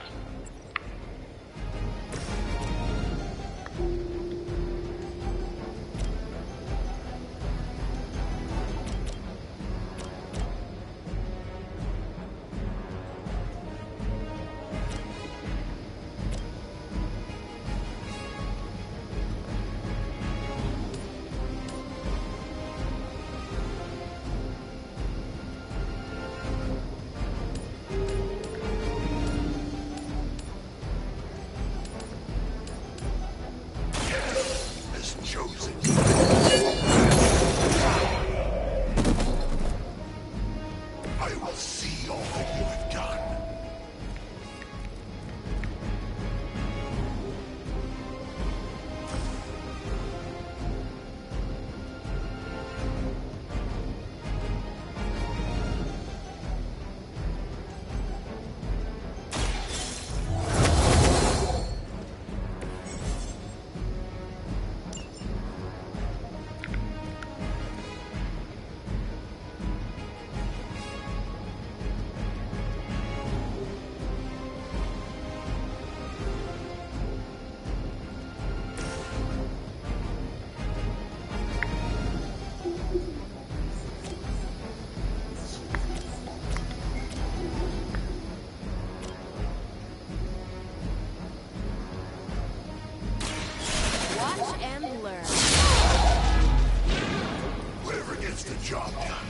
job done.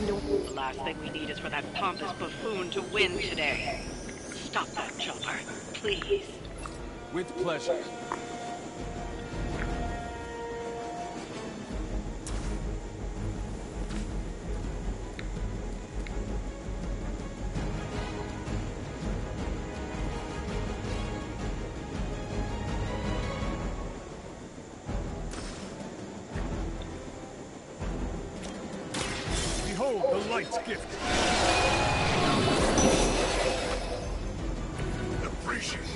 The last thing we need is for that pompous buffoon to win today. Stop that chopper, please. With pleasure. Behold Behold the light's gift. Appreciate it.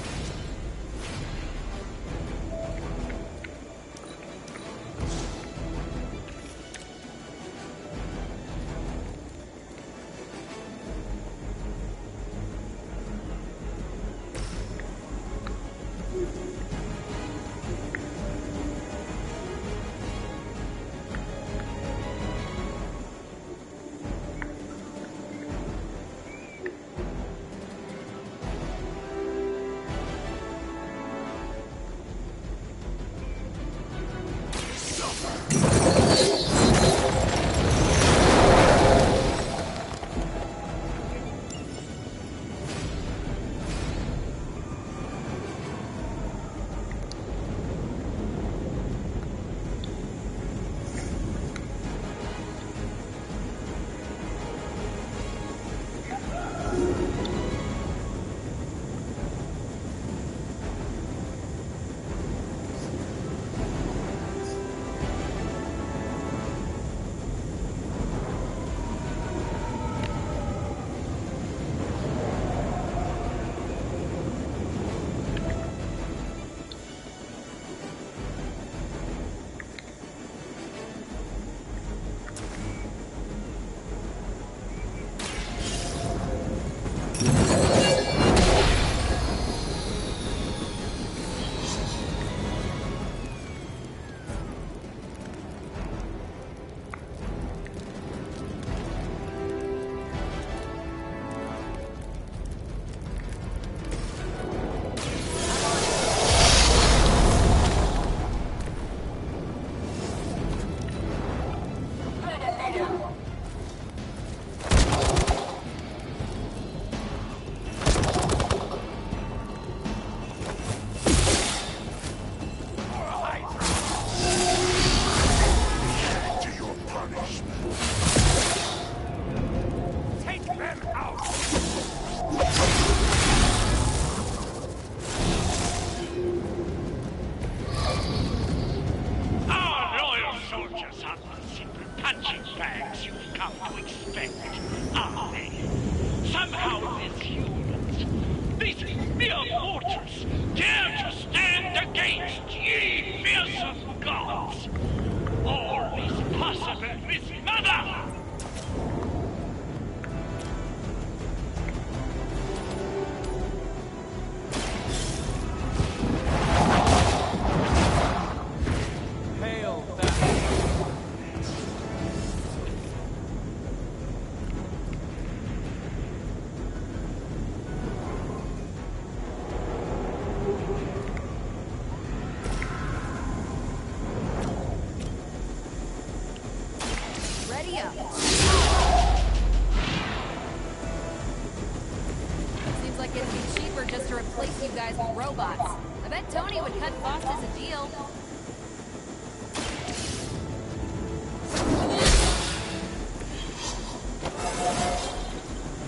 Seems like it'd be cheaper just to replace you guys with robots. I bet Tony would cut costs as a deal.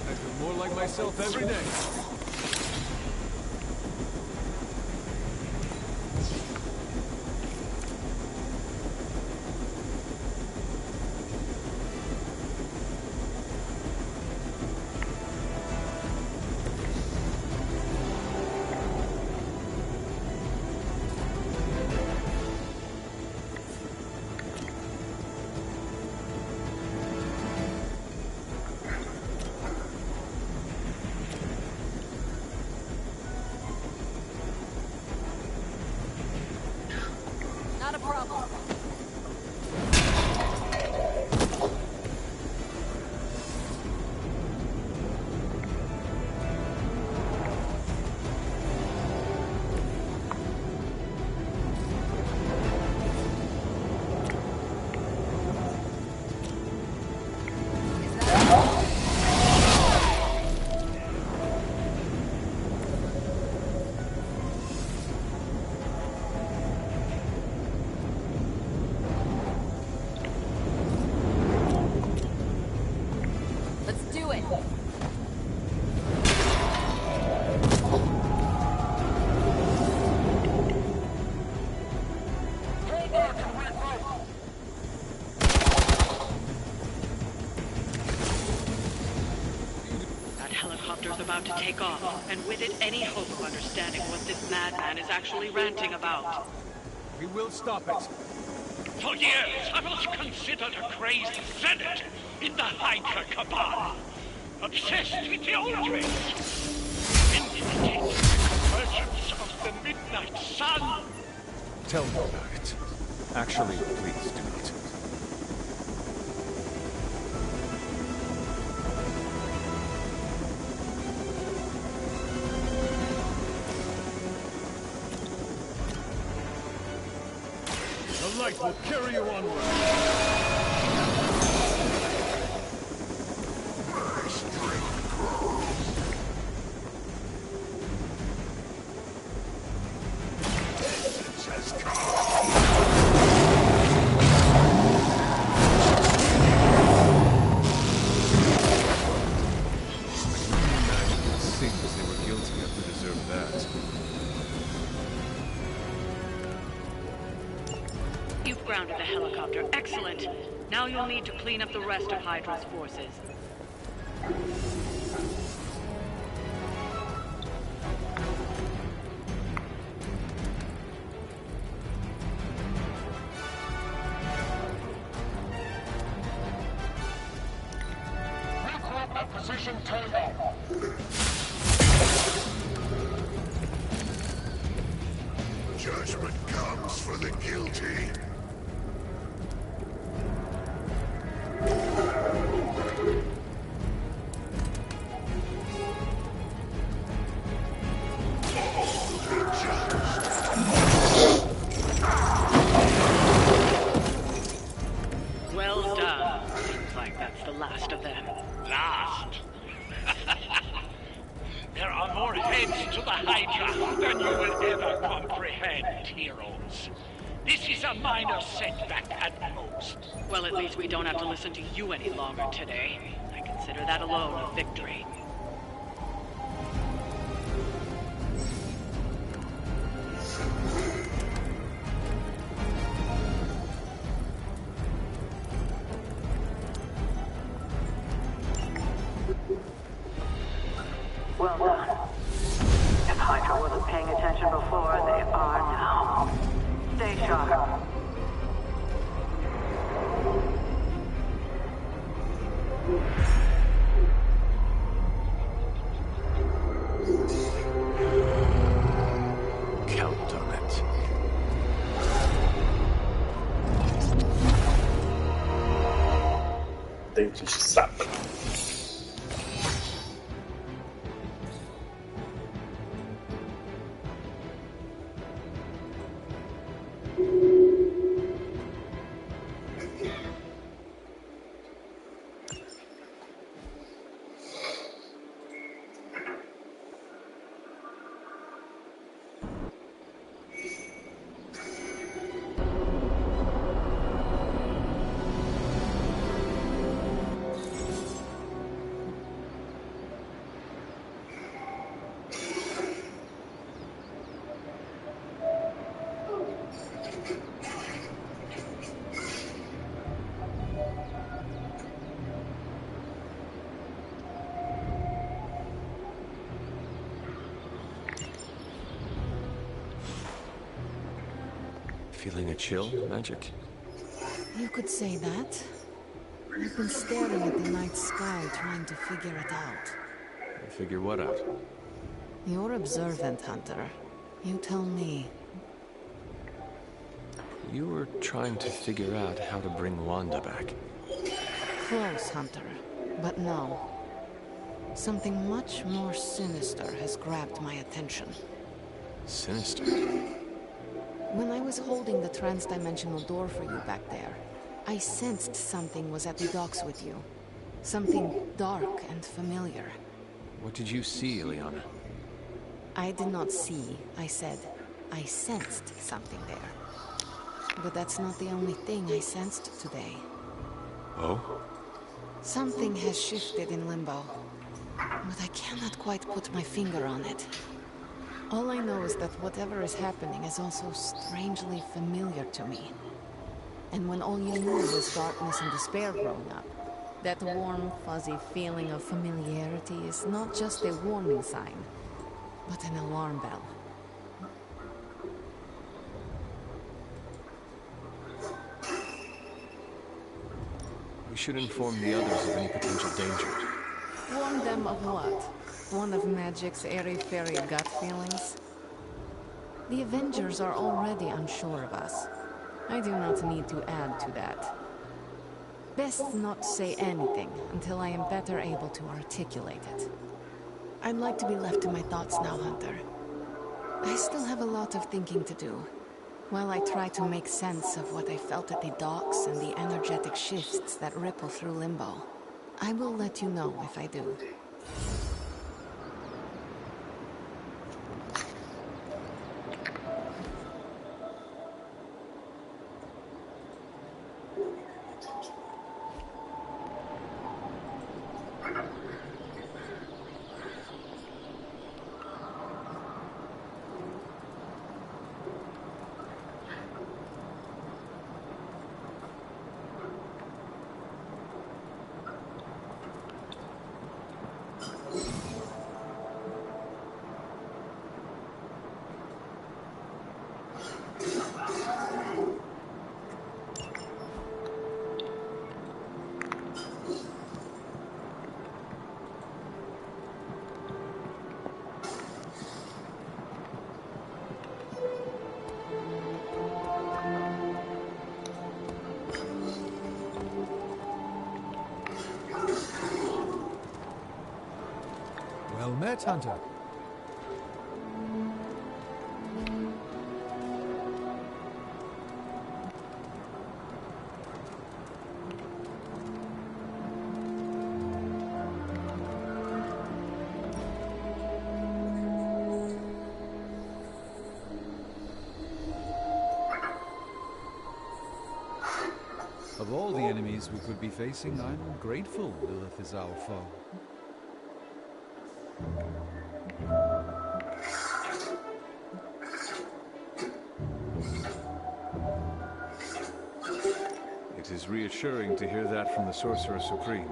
I feel more like myself every day. helicopter's about to take off, and with it any hope of understanding what this madman is actually ranting about. We will stop it. For years, I was considered a crazed zealot in the Hydra Cabal. Obsessed with the old race. Infiltrating the convergence of the Midnight Sun. Tell me about it. Actually, please do not. The light will carry you onward. You've grounded the helicopter. Excellent. Now you'll need to clean up the rest of Hydra's forces. Recall at position table. Judgment comes for the guilty. Well done. Seems like that's the last of them. Last? There are more heads to the Hydra than you will ever comprehend, heroes. This is a minor setback at most. Well, at least we don't have to listen to you any longer today. I consider that alone a victory. Well done. If Hydra wasn't paying attention before, they are now. Stay sharp. Count on it. Dente de sapo. Feeling a chill, Magic? You could say that. I've been staring at the night sky trying to figure it out. Figure what out? You're observant, Hunter. You tell me. You were trying to figure out how to bring Wanda back. Close, Hunter. But no. Something much more sinister has grabbed my attention. Sinister? When I was holding the trans-dimensional door for you back there, I sensed something was at the docks with you. Something dark and familiar. What did you see, Ileana? I did not see, I said. I sensed something there. But that's not the only thing I sensed today. Oh? Something has shifted in Limbo. But I cannot quite put my finger on it. All I know is that whatever is happening is also strangely familiar to me. And when all you knew was darkness and despair growing up, That warm, fuzzy feeling of familiarity is not just a warning sign, but an alarm bell. We should inform the others of any potential danger. Warn them of what? One of Magic's airy-fairy gut feelings? The Avengers are already unsure of us. I do not need to add to that. Best not say anything until I am better able to articulate it. I'd like to be left to my thoughts now, Hunter. I still have a lot of thinking to do, while I try to make sense of what I felt at the docks and the energetic shifts that ripple through Limbo. I will let you know if I do. Well met, Hunter. Of all the enemies we could be facing, I'm grateful Lilith is our foe. It is reassuring to hear that from the Sorcerer Supreme.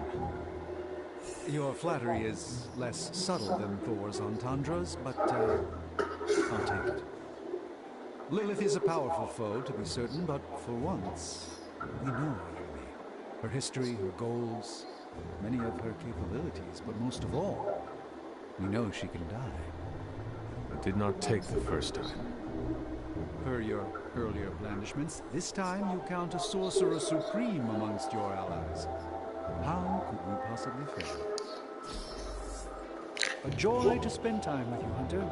Your flattery is less subtle than Thor's entendres, but I'll take it. Lilith is a powerful foe, to be certain, but for once, we know our enemy. Her history, her goals, many of her capabilities, but most of all, we know she can die. It did not take the first time. Per your earlier blandishments, this time you count a Sorcerer Supreme amongst your allies. How could we possibly fail? A joy to spend time with you, Hunter.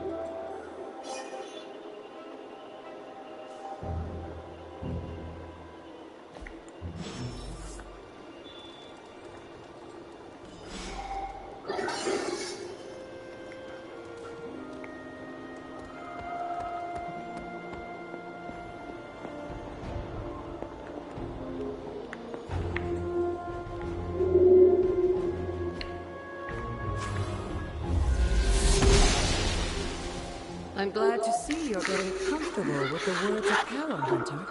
I'm glad to see you're getting comfortable with the words of power, Hunter.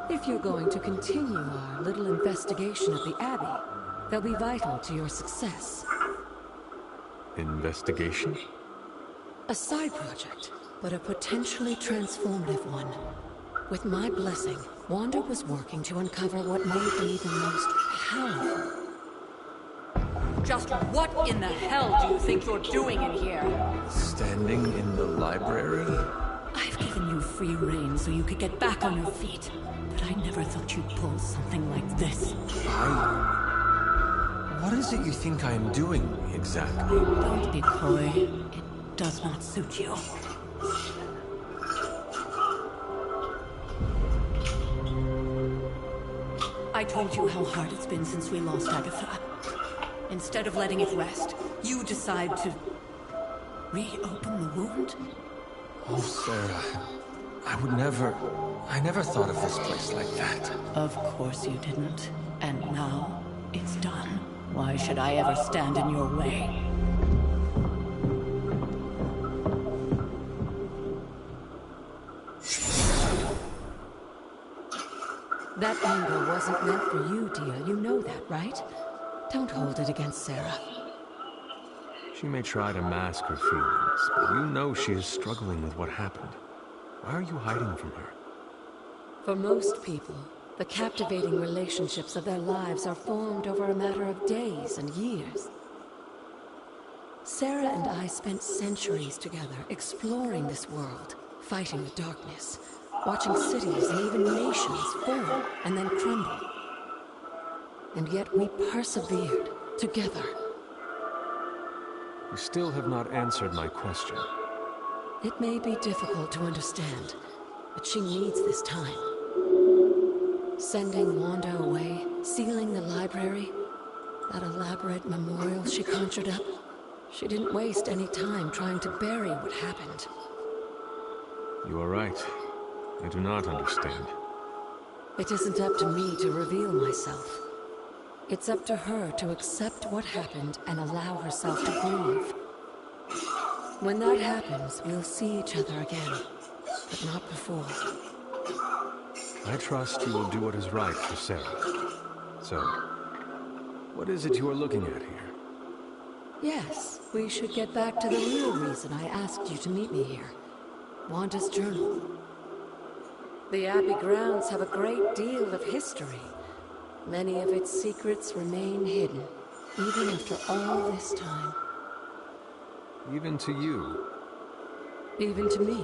If you're going to continue our little investigation at the Abbey, they'll be vital to your success. Investigation? A side project, but a potentially transformative one. With my blessing, Wanda was working to uncover what may be the most powerful. Just what in the hell do you think you're doing in here? Standing in the library? I've given you free rein so you could get back on your feet, but I never thought you'd pull something like this. What is it you think I am doing, exactly? Don't be coy. It does not suit you. I told you how hard it's been since we lost Agatha. Instead of letting it rest, you decide to reopen the wound? Oh, Sarah. I never thought of this place like that. Of course you didn't. And now, it's done. Why should I ever stand in your way? That anger wasn't meant for you, dear. You know that, right? Don't hold it against Sarah. She may try to mask her feelings, but you know she is struggling with what happened. Why are you hiding from her? For most people, the captivating relationships of their lives are formed over a matter of days and years. Sarah and I spent centuries together exploring this world, fighting the darkness, watching cities and even nations form and then crumble. And yet we persevered together. You still have not answered my question. It may be difficult to understand, but she needs this time. Sending Wanda away, sealing the library, that elaborate memorial she conjured up. She didn't waste any time trying to bury what happened. You are right. I do not understand. It isn't up to me to reveal myself. It's up to her to accept what happened and allow herself to grieve. When that happens, we'll see each other again, but not before. I trust you will do what is right for Sarah. So, what is it you are looking at here? Yes, we should get back to the real reason I asked you to meet me here. Wanda's journal. The Abbey grounds have a great deal of history. Many of its secrets remain hidden, even after all this time. Even to you? Even to me.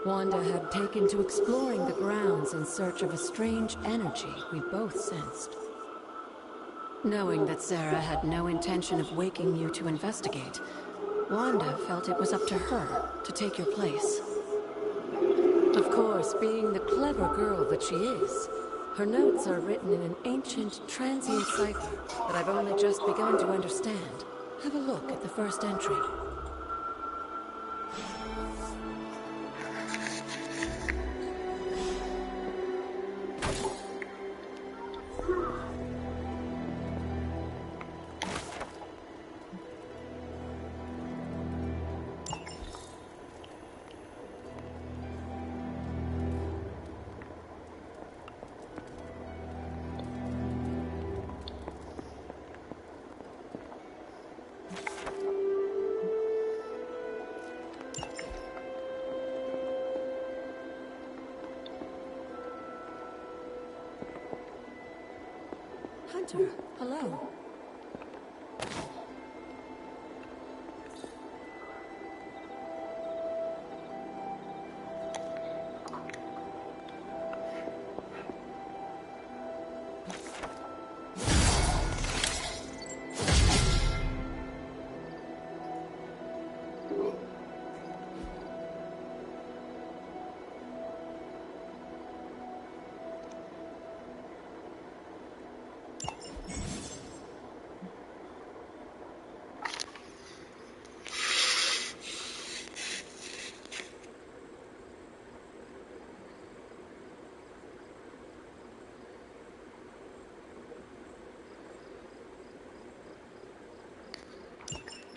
Wanda had taken to exploring the grounds in search of a strange energy we both sensed. Knowing that Sarah had no intention of waking you to investigate, Wanda felt it was up to her to take your place. Of course, being the clever girl that she is, her notes are written in an ancient, transient cipher that I've only just begun to understand. Have a look at the first entry. Hunter, hello.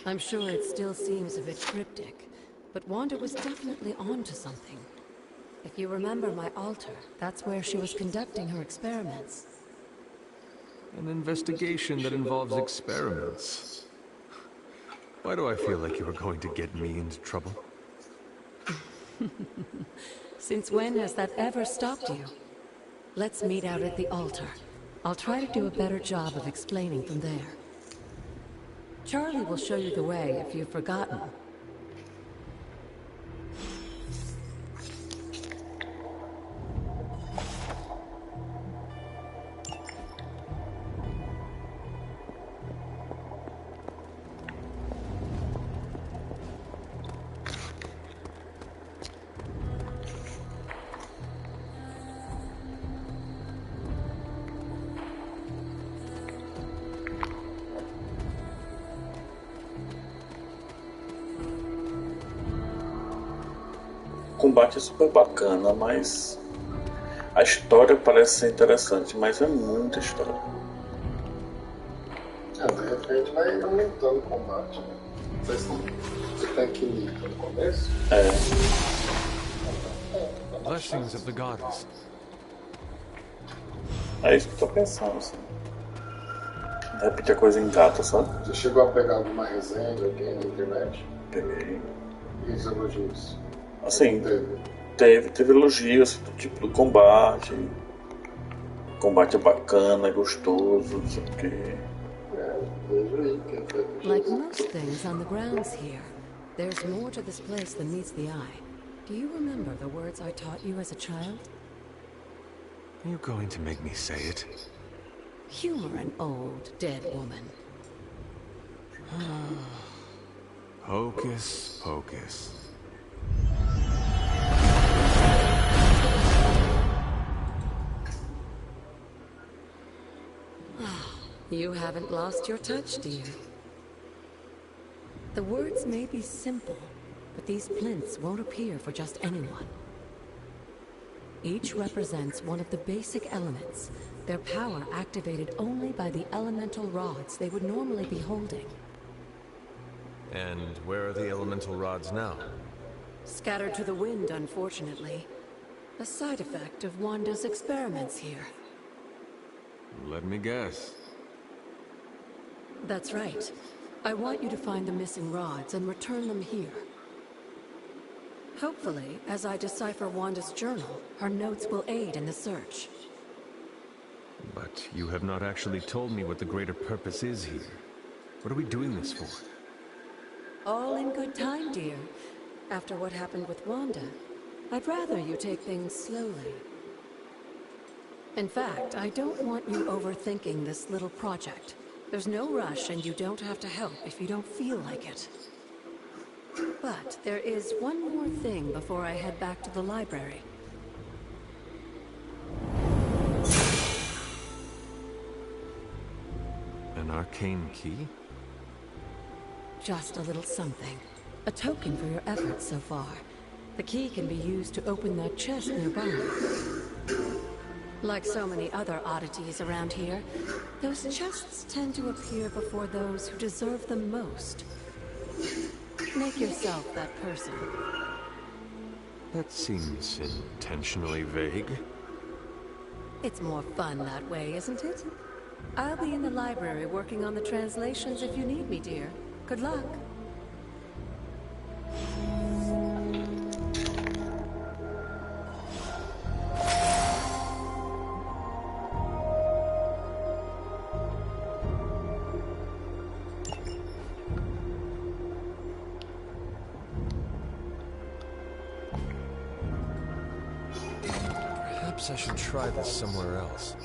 I'm sure it still seems a bit cryptic, but Wanda was definitely onto something. If you remember my altar, that's where she was conducting her experiments. An investigation that involves experiments. Why do I feel like you were going to get me into trouble? Since when has that ever stopped you? Let's meet out at the altar. I'll try to do a better job of explaining from there. Charlie will show you the way if you've forgotten. O combate é super bacana, mas a história parece ser interessante, mas é muita história. De repente vai aumentando o combate, né? Você tem que ir no começo? Blessings of the goddess. É isso que eu tô pensando, assim. De repente a coisa engata, sabe? Você chegou a pegar alguma resenha de alguém na internet? Peguei. E os elogios? Assim, teve elogios do tipo do combate. O combate é bacana, é gostoso, não sei o quê. Vejo aí quem foi. Like most things on the grounds here, there's more to this place than meets the eye. Do you remember the words I taught you as a child? Are you going to make me say it? Humor an old, dead woman. Hocus pocus. You haven't lost your touch, dear. The words may be simple, but these plinths won't appear for just anyone. Each represents one of the basic elements, their power activated only by the elemental rods they would normally be holding. And where are the elemental rods now? Scattered to the wind, unfortunately. A side effect of Wanda's experiments here. Let me guess. That's right. I want you to find the missing rods and return them here. Hopefully, as I decipher Wanda's journal, her notes will aid in the search. But you have not actually told me what the greater purpose is here. What are we doing this for? All in good time, dear. After what happened with Wanda, I'd rather you take things slowly. In fact, I don't want you overthinking this little project. There's no rush, and you don't have to help if you don't feel like it. But there is one more thing before I head back to the library. An arcane key? Just a little something. A token for your efforts so far. The key can be used to open that chest nearby. Like so many other oddities around here, those chests tend to appear before those who deserve them most. Make yourself that person. That seems intentionally vague. It's more fun that way, isn't it? I'll be in the library working on the translations if you need me, dear. Good luck. Perhaps I should try this somewhere else.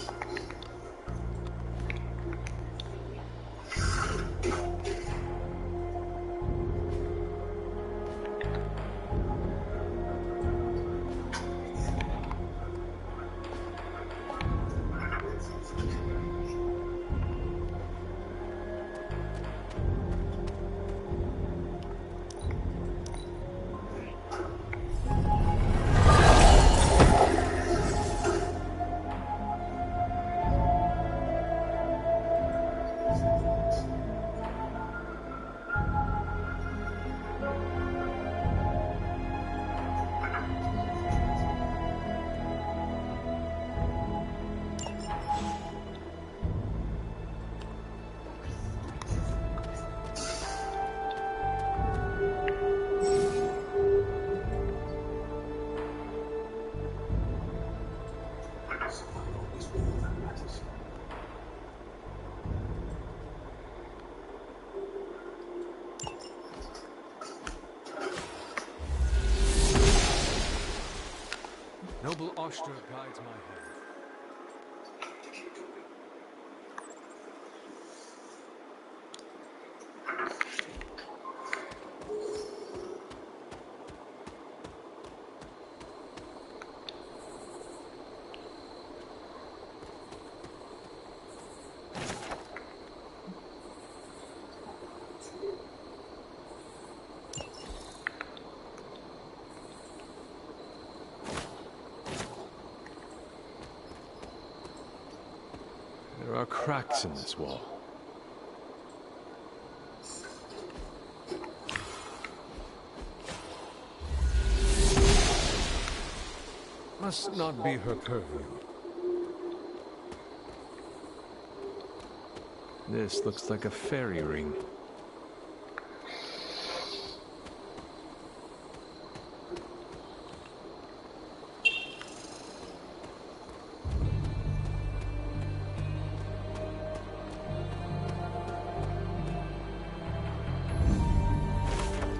Noble Oster guides my hand. There are cracks in this wall. Must not be her purview. This looks like a fairy ring.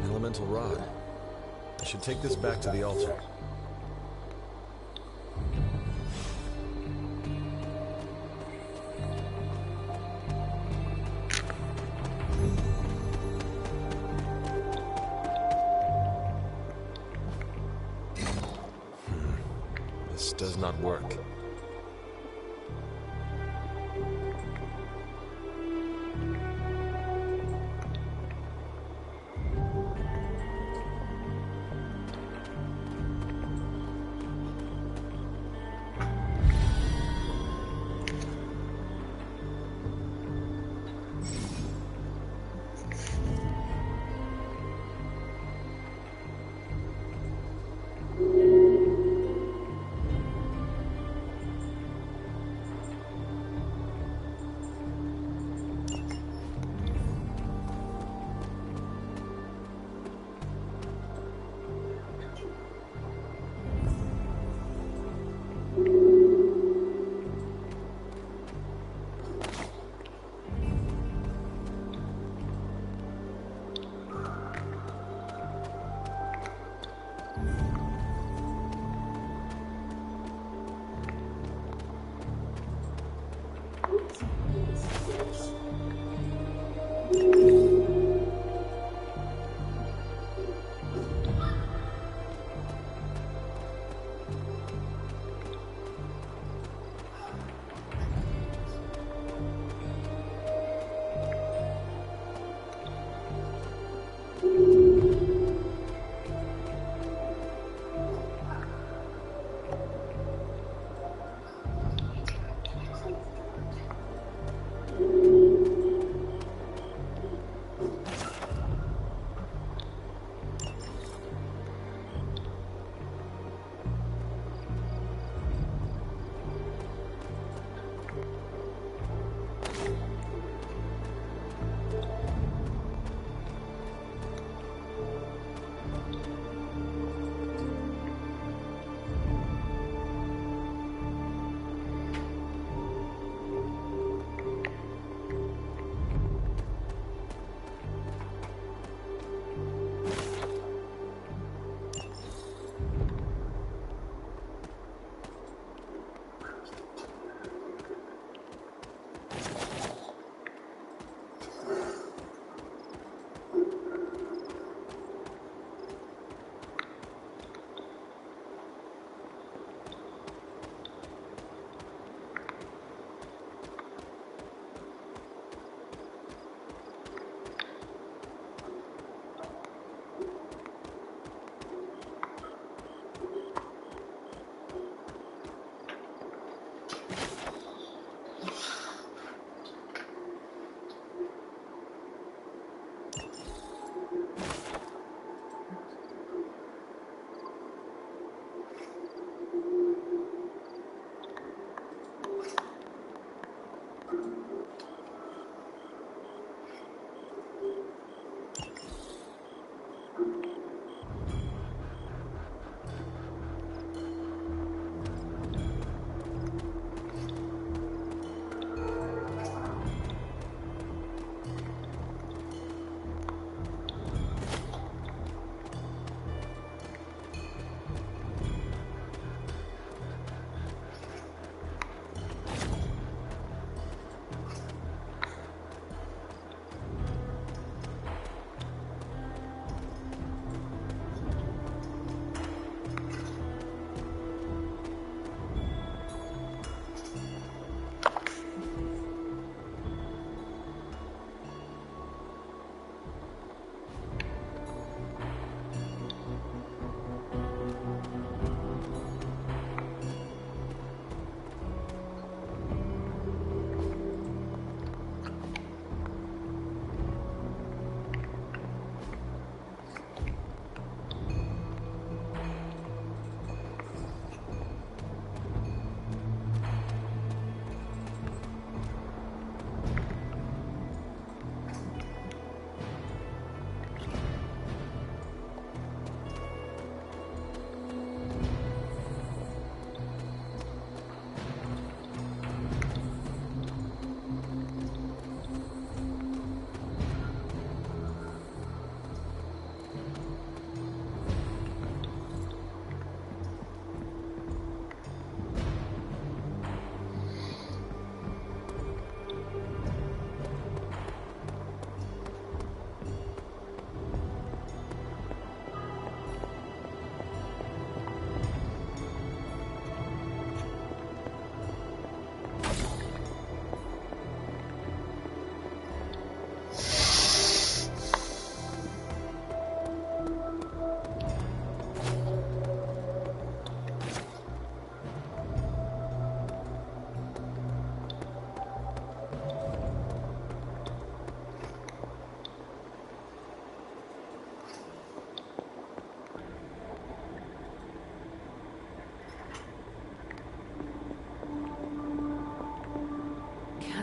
Elemental rod. I should take this back to the altar. This does not work.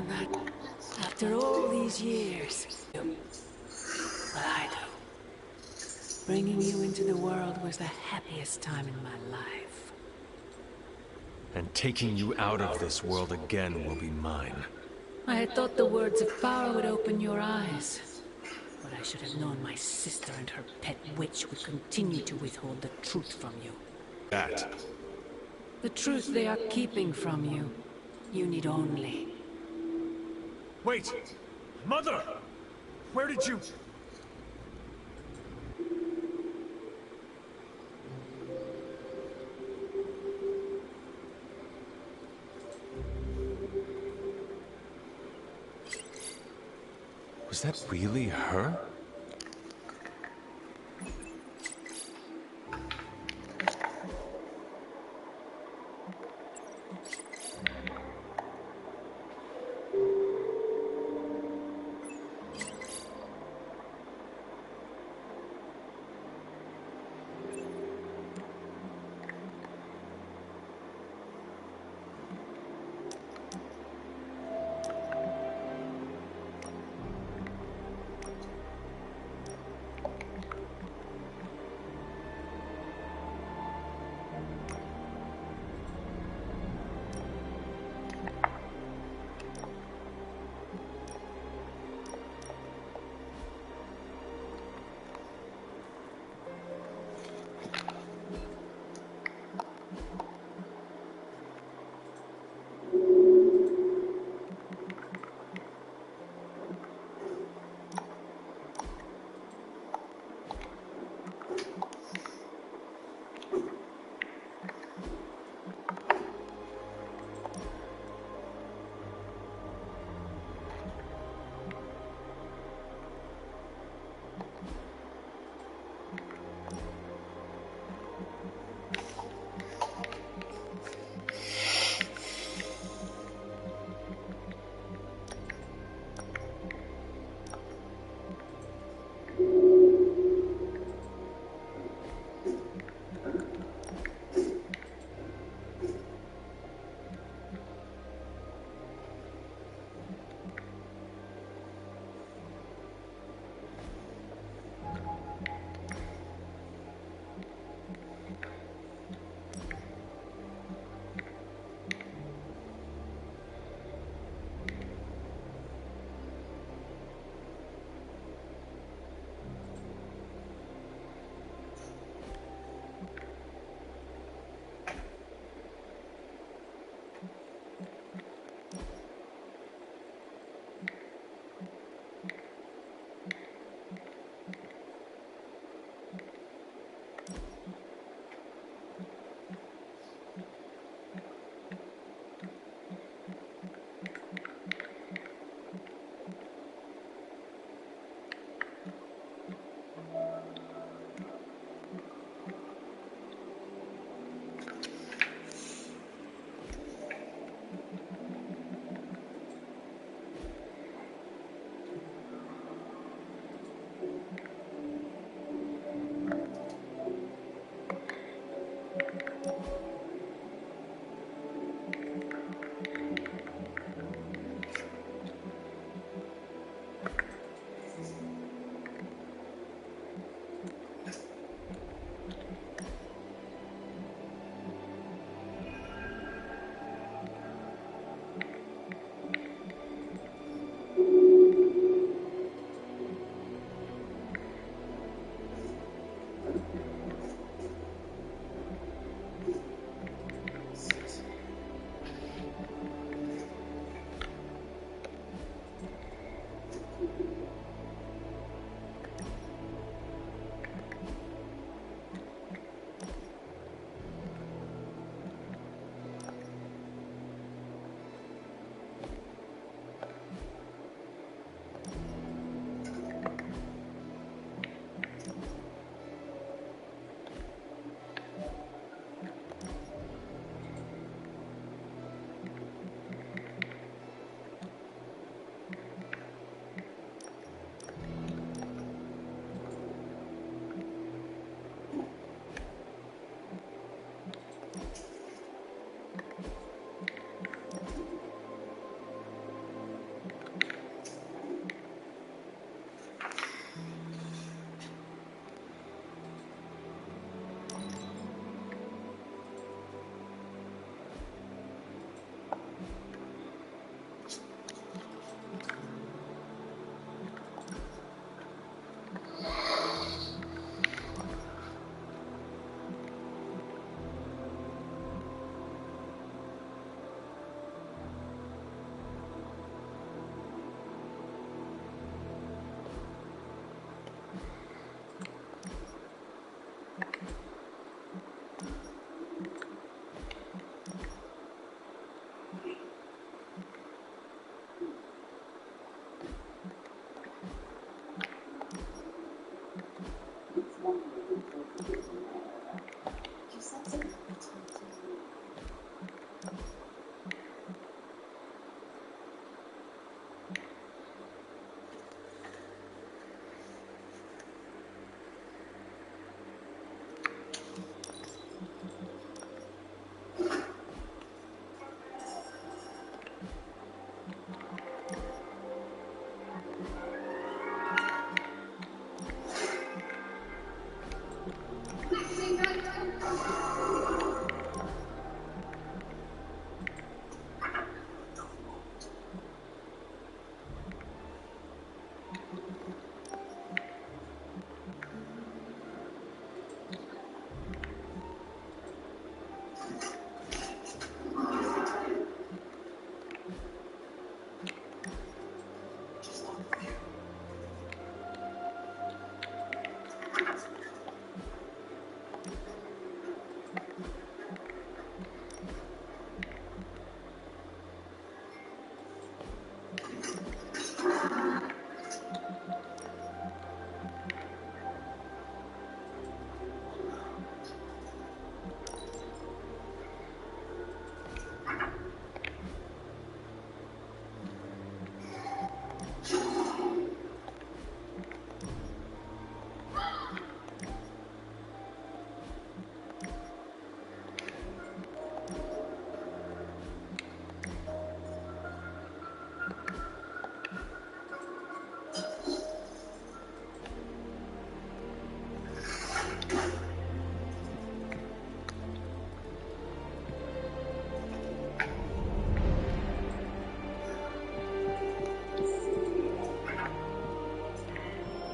that after all these years, well, I do. Bringing you into the world was the happiest time in my life. And taking you out of this world again will be mine. I had thought the words of power would open your eyes. But I should have known my sister and her pet witch would continue to withhold the truth from you. That. The truth they are keeping from you. You need only... Wait! Mother! Where did you... Was that really her?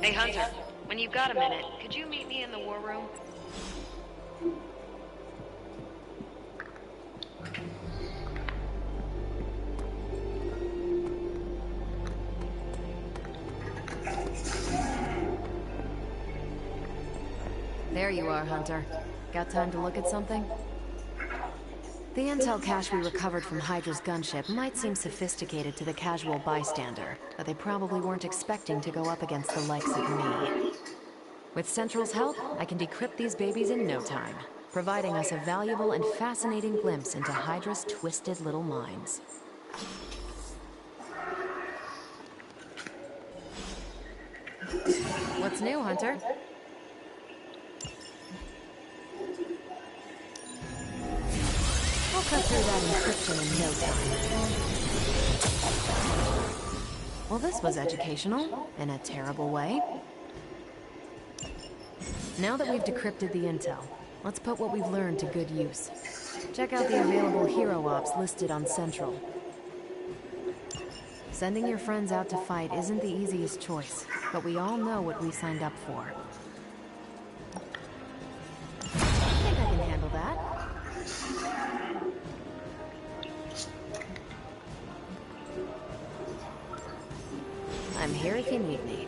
Hey, Hunter, when you've got a minute, could you meet me in the war room? There you are, Hunter. Got time to look at something? The intel cache we recovered from Hydra's gunship might seem sophisticated to the casual bystander, but they probably weren't expecting to go up against the likes of me. With Central's help, I can decrypt these babies in no time, providing us a valuable and fascinating glimpse into Hydra's twisted little minds. What's new, Hunter? I'll cut through that encryption in no time. Well, this was educational, in a terrible way. Now that we've decrypted the intel, let's put what we've learned to good use. Check out the available hero ops listed on Central. Sending your friends out to fight isn't the easiest choice, but we all know what we signed up for. I think I can handle that. I'm here if you need me.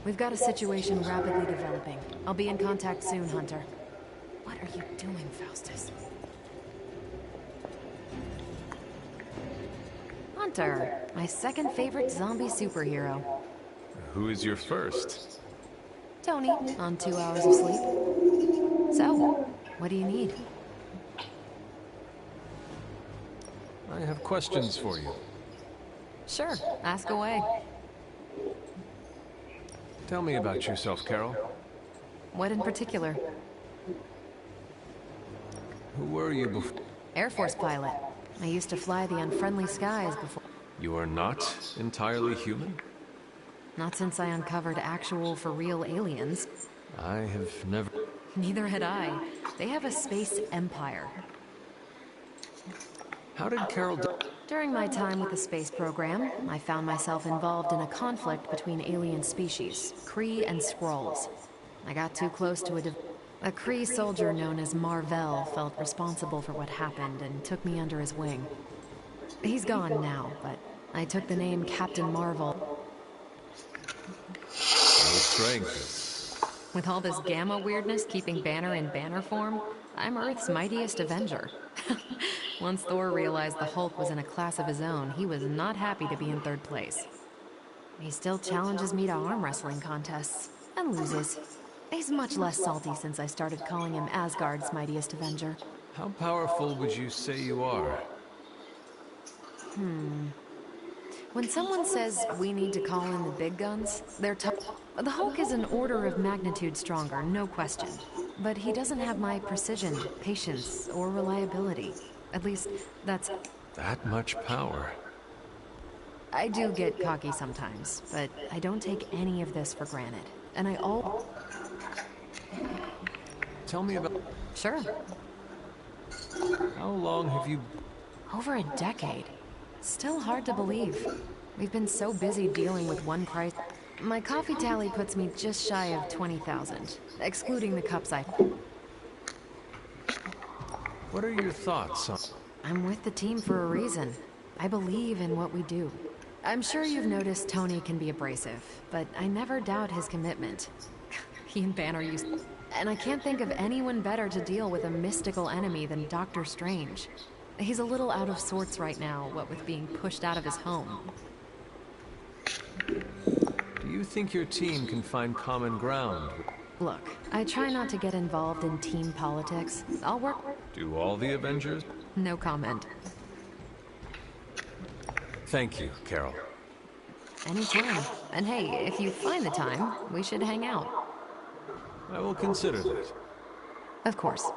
We've got a situation rapidly developing. I'll be in contact soon, Hunter. What are you doing, Faustus? Hunter, my second favorite zombie superhero. Who is your first? Tony, on 2 hours of sleep. So, what do you need? I have questions for you. Sure, ask away. Tell me about yourself, Carol. What in particular? Who were you before? Air Force pilot. I used to fly the unfriendly skies before. You are not entirely human? Not since I uncovered actual, for real aliens. I have never... Neither had I. They have a space empire. How did Carol... During my time with the space program, I found myself involved in a conflict between alien species, Kree and Skrulls. I got too close to a Kree soldier known as Marvell felt responsible for what happened and took me under his wing. He's gone now, but I took the name Captain Marvel. No strength. With all this gamma weirdness keeping Banner in banner form, I'm Earth's mightiest Avenger. Once Thor realized the Hulk was in a class of his own, he was not happy to be in third place. He still challenges me to arm wrestling contests, and loses. He's much less salty since I started calling him Asgard's mightiest Avenger. How powerful would you say you are? When someone says we need to call in the big guns, they're tough. The Hulk is an order of magnitude stronger, no question. But he doesn't have my precision, patience, or reliability. At least, that's... That much power? I do get cocky sometimes, but I don't take any of this for granted. And I all... Tell me about... Sure. How long have you... Over a decade. Still hard to believe. We've been so busy dealing with one crisis. My coffee tally puts me just shy of 20,000, excluding the cups I... What are your thoughts on... I'm with the team for a reason. I believe in what we do. I'm sure you've noticed Tony can be abrasive, but I never doubt his commitment. He and Banner used... And I can't think of anyone better to deal with a mystical enemy than Doctor Strange. He's a little out of sorts right now, what with being pushed out of his home. Do you think your team can find common ground? Look, I try not to get involved in team politics. I'll work... Do all the Avengers? No comment. Thank you, Carol. Anytime. And hey, if you find the time, we should hang out. I will consider that. Of course.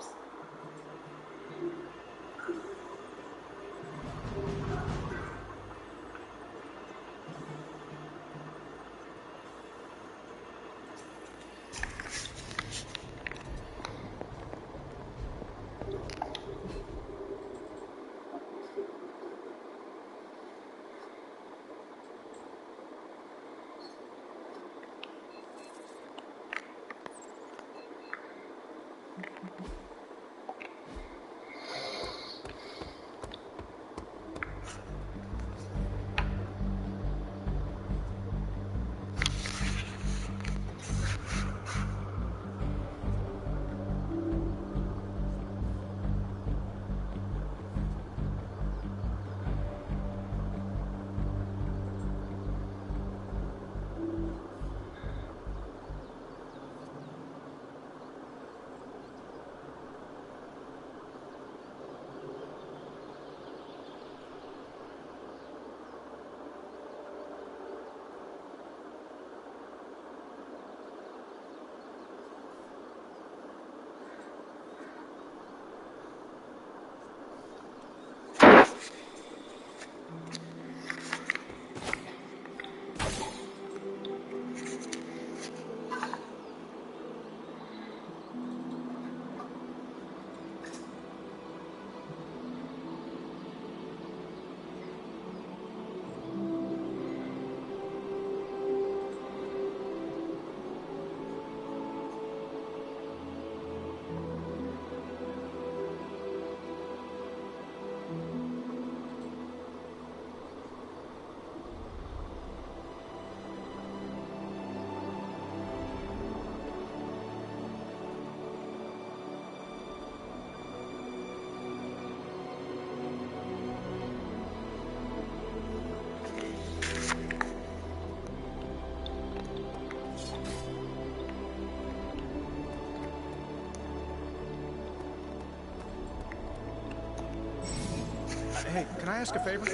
Hey, can I ask a favor?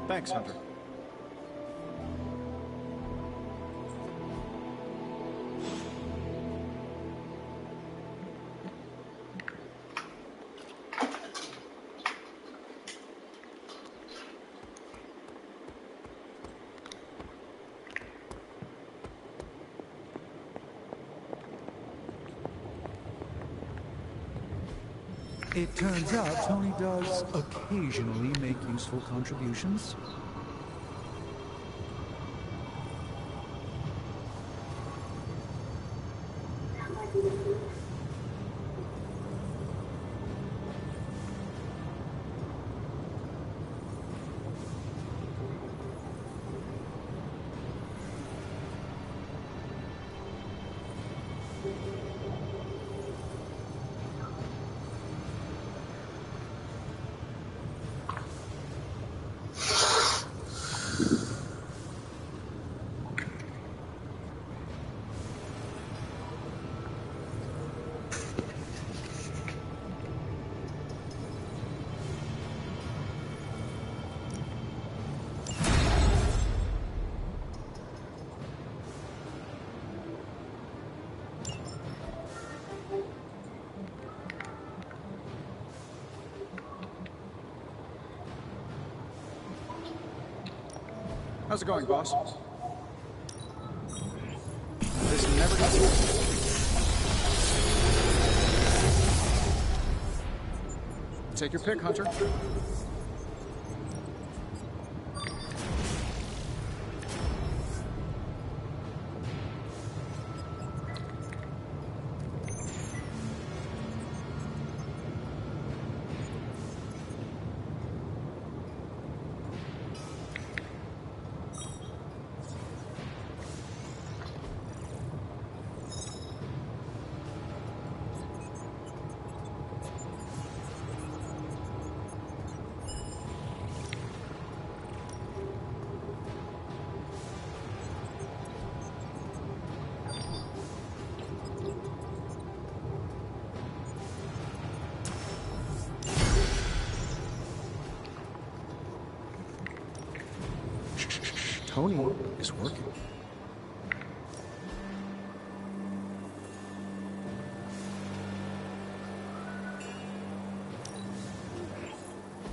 Thanks, Hunter. It turns out Tony does occasionally make useful contributions. How's it going, boss? This never gets old. Take your pick, Hunter. Tony is working.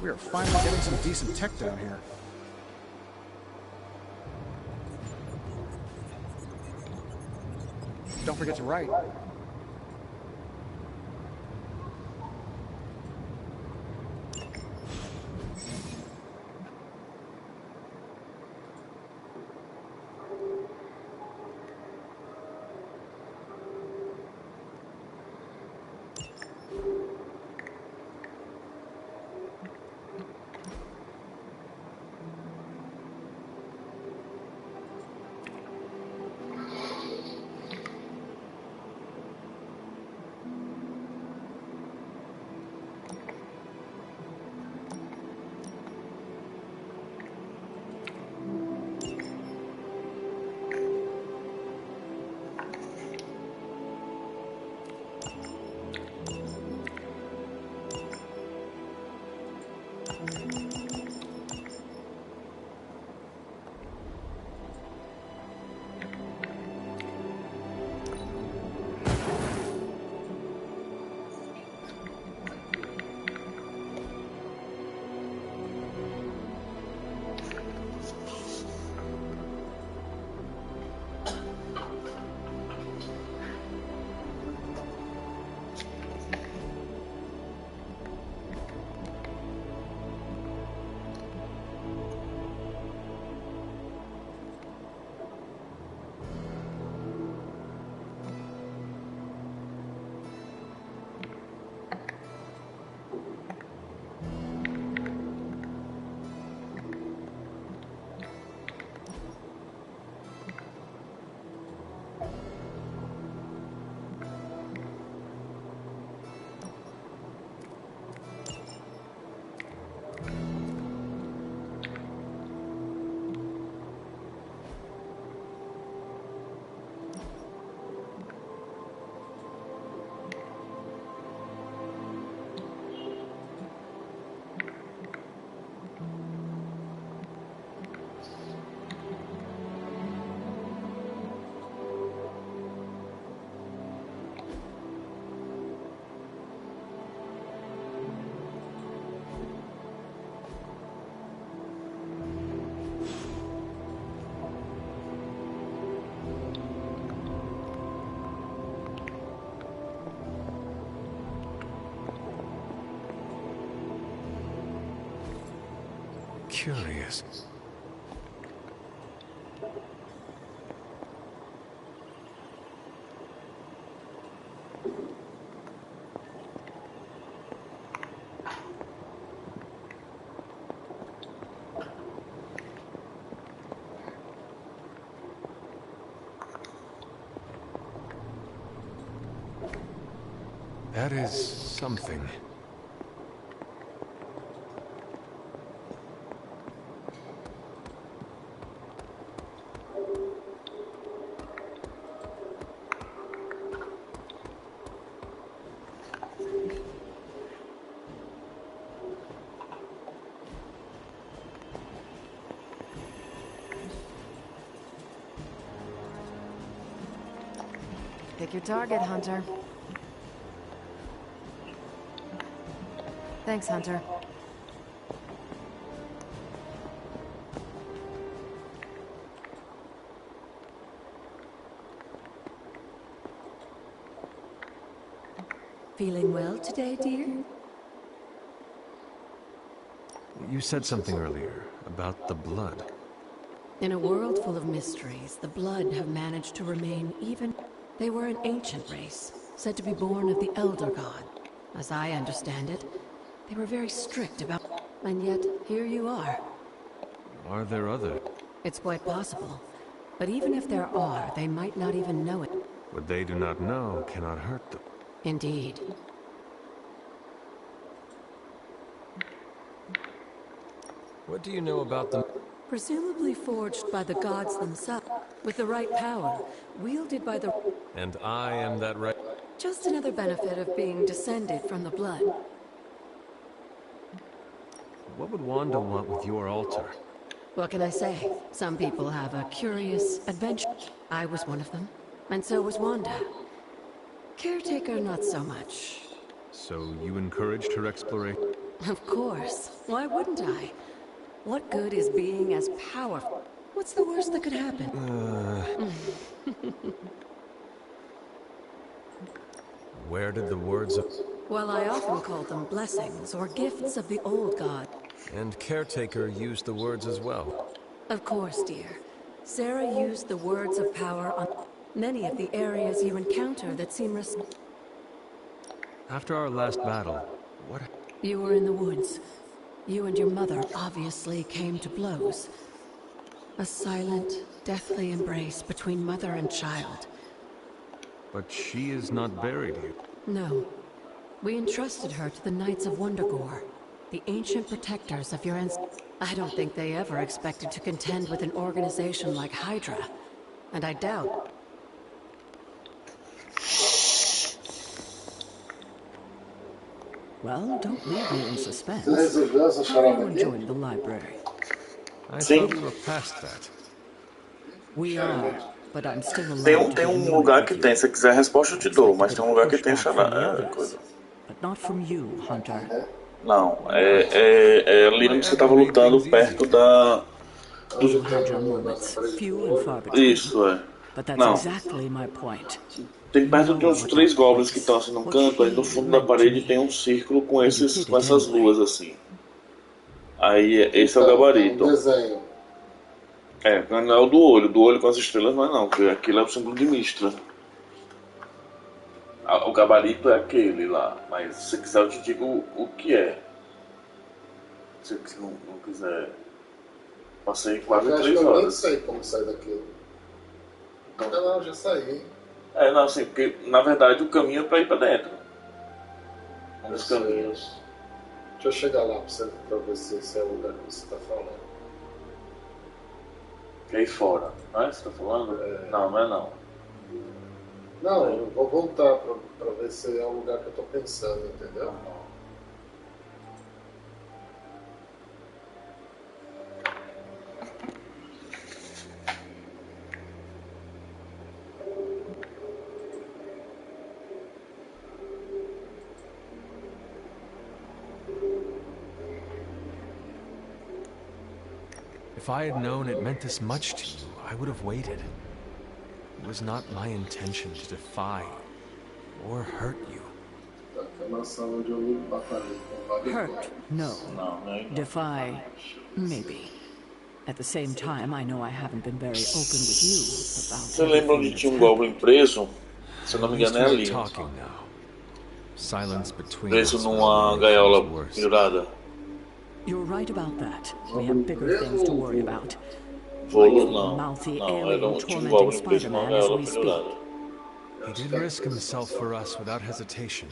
We are finally getting some decent tech down here. Don't forget to write. curious. That is something. Pick your target, Hunter. Thanks, Hunter. Feeling well today, dear? You said something earlier about the blood. In a world full of mysteries, the blood have managed to remain even. They were an ancient race, said to be born of the Elder God. As I understand it, they were very strict about... And yet, here you are. Are there other? It's quite possible. But even if there are, they might not even know it. What they do not know cannot hurt them. Indeed. What do you know about them? Presumably forged by the gods themselves, with the right power, wielded by the... And I am that right... Just another benefit of being descended from the blood. What would Wanda want with your altar? What can I say? Some people have a curious adventure. I was one of them, and so was Wanda. Caretaker, not so much. So you encouraged her exploration? Of course. Why wouldn't I? What good is being as powerful? What's the worst that could happen? Where did the words of... Well, I often called them blessings or gifts of the old god. And Caretaker used the words as well. Of course, dear. Sarah used the words of power on many of the areas you encounter that seem After our last battle, what... You were in the woods. You and your mother obviously came to blows. A silent, deathly embrace between mother and child. But she is not buried here. No. We entrusted her to the Knights of Wundagore, the ancient protectors of your I don't think they ever expected to contend with an organization like Hydra. And I doubt... Well, don't leave me in suspense. How are you enjoying the library? I thought we were past that. We are, but I'm still allowed. Tem lugar que tem, se quiser a resposta eu te dou, mas tem lugar que tem coisa. But not from you, Hunter. Não, é ali onde você estava lutando perto da... Isso, é. Não. Tem perto de uns 3 goblins que estão assim num canto, aí no fundo da parede tem um círculo com essas luas assim. Aí esse é o gabarito. Não é o do olho com as estrelas não é não, porque aquilo é o símbolo de Mistra. O gabarito é aquele lá, mas se você quiser eu te digo o que é. Se você não quiser... Passei quase 3 horas. Eu nem sei como sair daquilo. Não, já saí. Não, assim, porque na verdade o caminho é pra ir pra dentro. Um dos caminhos. Deixa eu chegar lá pra ver se esse é o lugar que você tá falando. Que é aí fora, não é? Você tá falando? Não, não é não. Não, eu vou voltar pra ver se é o lugar que eu tô pensando, entendeu? If I had known it meant this much to you, I would have waited. It was not my intention to defy or hurt you. tá aqui na sala onde eu batalhei com vários Hurt, no. Defy, maybe. At the same time, I know I haven't been very open with you about Você lembra onde tinha Goblin preso? Se eu não me engano é ali. Preso numa gaiola pendurada. You're right about that. We have bigger things to worry about. Volo não. Não, tinha Goblin preso numa gaiola pendurada. He did risk himself for us without hesitation.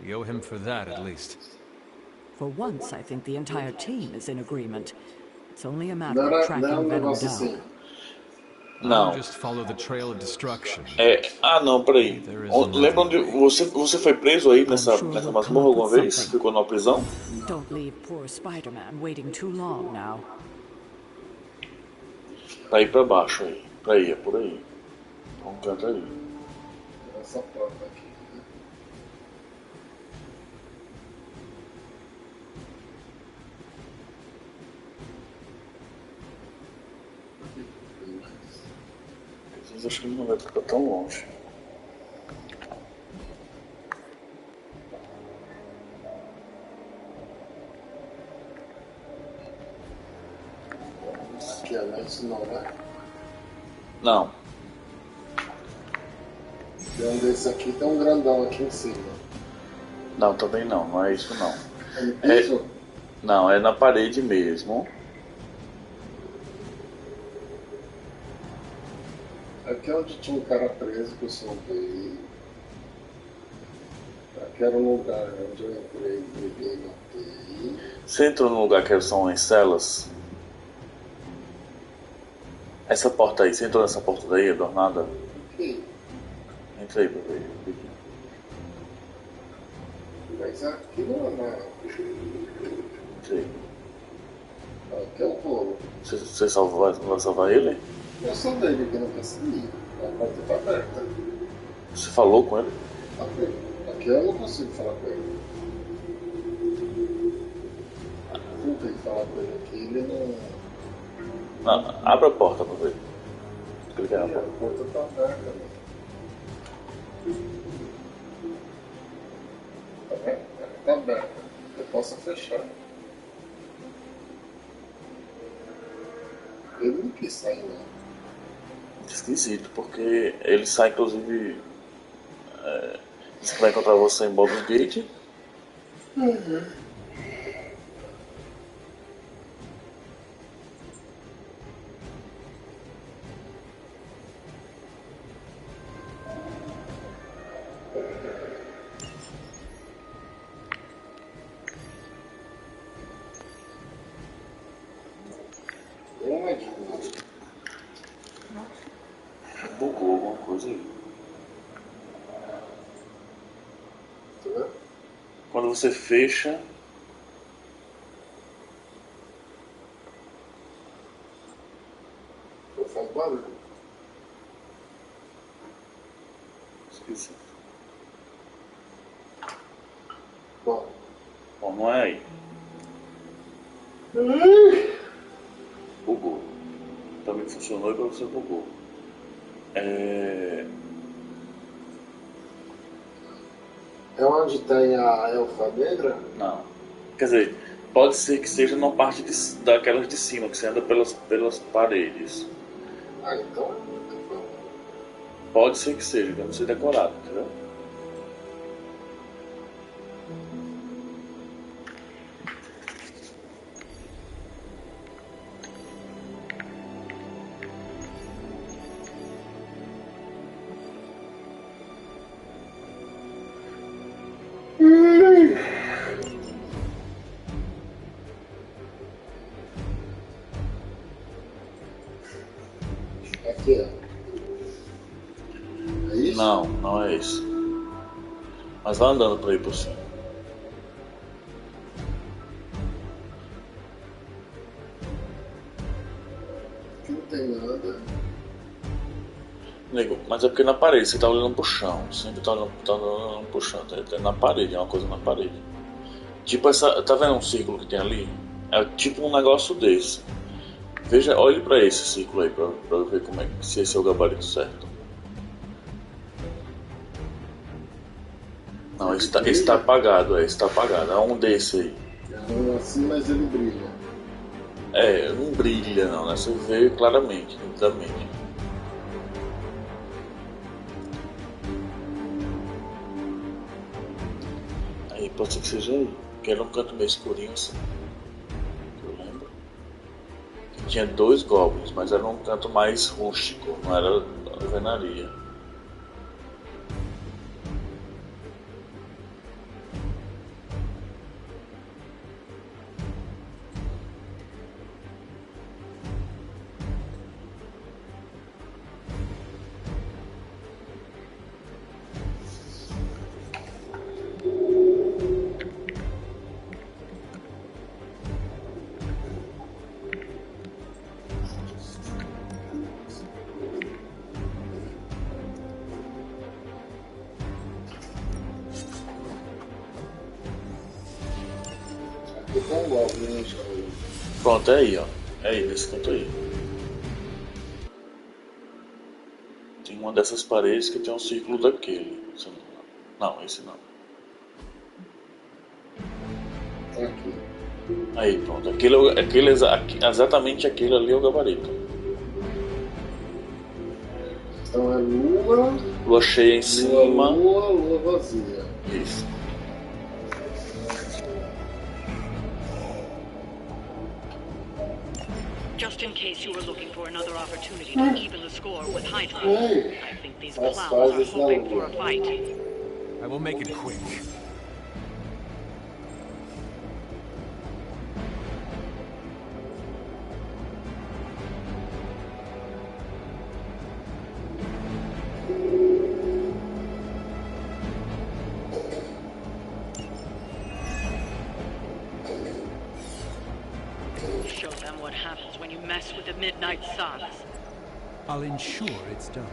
We owe him for that, at least. For once, I think the entire team is in agreement. It's only a matter of tracking Venom down. Não. Just follow the trail of destruction. Não, peraí. Lembra onde você foi preso aí nessa masmorra alguma vez? Ficou numa prisão? Don't leave poor Spider-Man waiting too long now. Pra ir pra baixo aí. Pra ir, é por aí. Um canto aí. Essa porta aqui. Mas acho que ele não vai ficar tão longe. Aqui é isso não, né? Não. Tem um desse aqui, tem um grandão aqui em cima. Não, também não, não é isso não. É no piso? Não, é na parede mesmo. Aqui é onde tinha um cara preso que eu salvei. Aqui era um lugar onde eu entrei, briguei, matei. Você entrou num lugar que são as celas? Essa porta aí, você entrou nessa porta daí, adornada? Aqui. Entra aí pra ver. Mas aqui não é nada. Entra aí. Aqui é o rolo. Você vai salvar ele? Eu salvei ele aqui, não consegui. A porta tá aberta. Você falou com ele? Aqui eu não consigo falar com ele. Não tem que falar com ele aqui, ele não... Não, abre a porta pra ver. Clica na porta. A porta tá aberta, né? Tá aberta. Eu posso fechar. Ele não quis sair, não. Esquisito, porque ele sai, inclusive. Diz que vai encontrar você em Baldur's Gate. Uhum. Bugou alguma coisa aí. Quando você fecha. Faz barulho. Esqueci. Bom, não é aí. Bugou. Também funcionou e pra você bugou. É onde tem a elfa negra? Não. Quer dizer, pode ser que seja na parte daquelas de cima, que você anda pelas paredes. Então. Pode ser que seja, que eu não sei decorado, entendeu? Aqui, ó. É isso? Não, não é isso. Mas vai andando por aí por cima. Aqui não tem nada. Nego, mas é porque na parede você tá olhando pro chão. Sempre tá olhando pro chão. Tá na parede, é uma coisa na parede. Tipo essa. Tá vendo um círculo que tem ali? É tipo um negócio desse. Veja, olhe pra esse círculo aí pra ver como é, se esse é o gabarito certo. Não, esse tá apagado, esse tá apagado. É um desse aí. É um assim, mas ele brilha. É, não brilha não, né? Você vê claramente, nitidamente. Aí, pode ser que seja aí. Que era um canto meio escurinho assim. Eu lembro. Que tinha 2 goblins, mas era um canto mais rústico, não era alvenaria. Aqui tem um goblin, hein? Pronto, é aí, ó. É aí, nesse canto aí. Tem uma dessas paredes que tem um círculo daquele. Não, esse não. Aqui. Aí, pronto. Exatamente aquele ali é o gabarito. Então é lua. Lua cheia em cima. Lua vazia. Isso. Just in case you were looking for another opportunity to even the score with Hydra, I think these clowns are hoping for a fight. I will make it quick. Show them what happens when you mess with the Midnight Suns. I'll ensure it's done.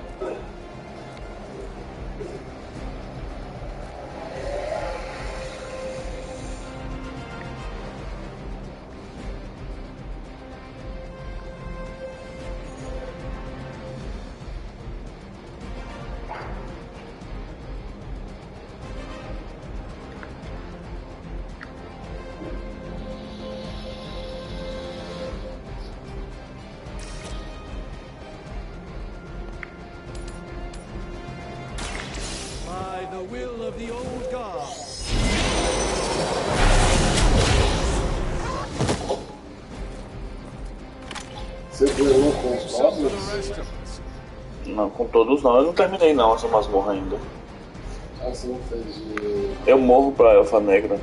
By the will of the old god. Você duelou com os goblins? Não, com todos não. Eu não terminei não essa masmorra ainda. Ah, você não fez de... Eu morro pra Elfa Negra.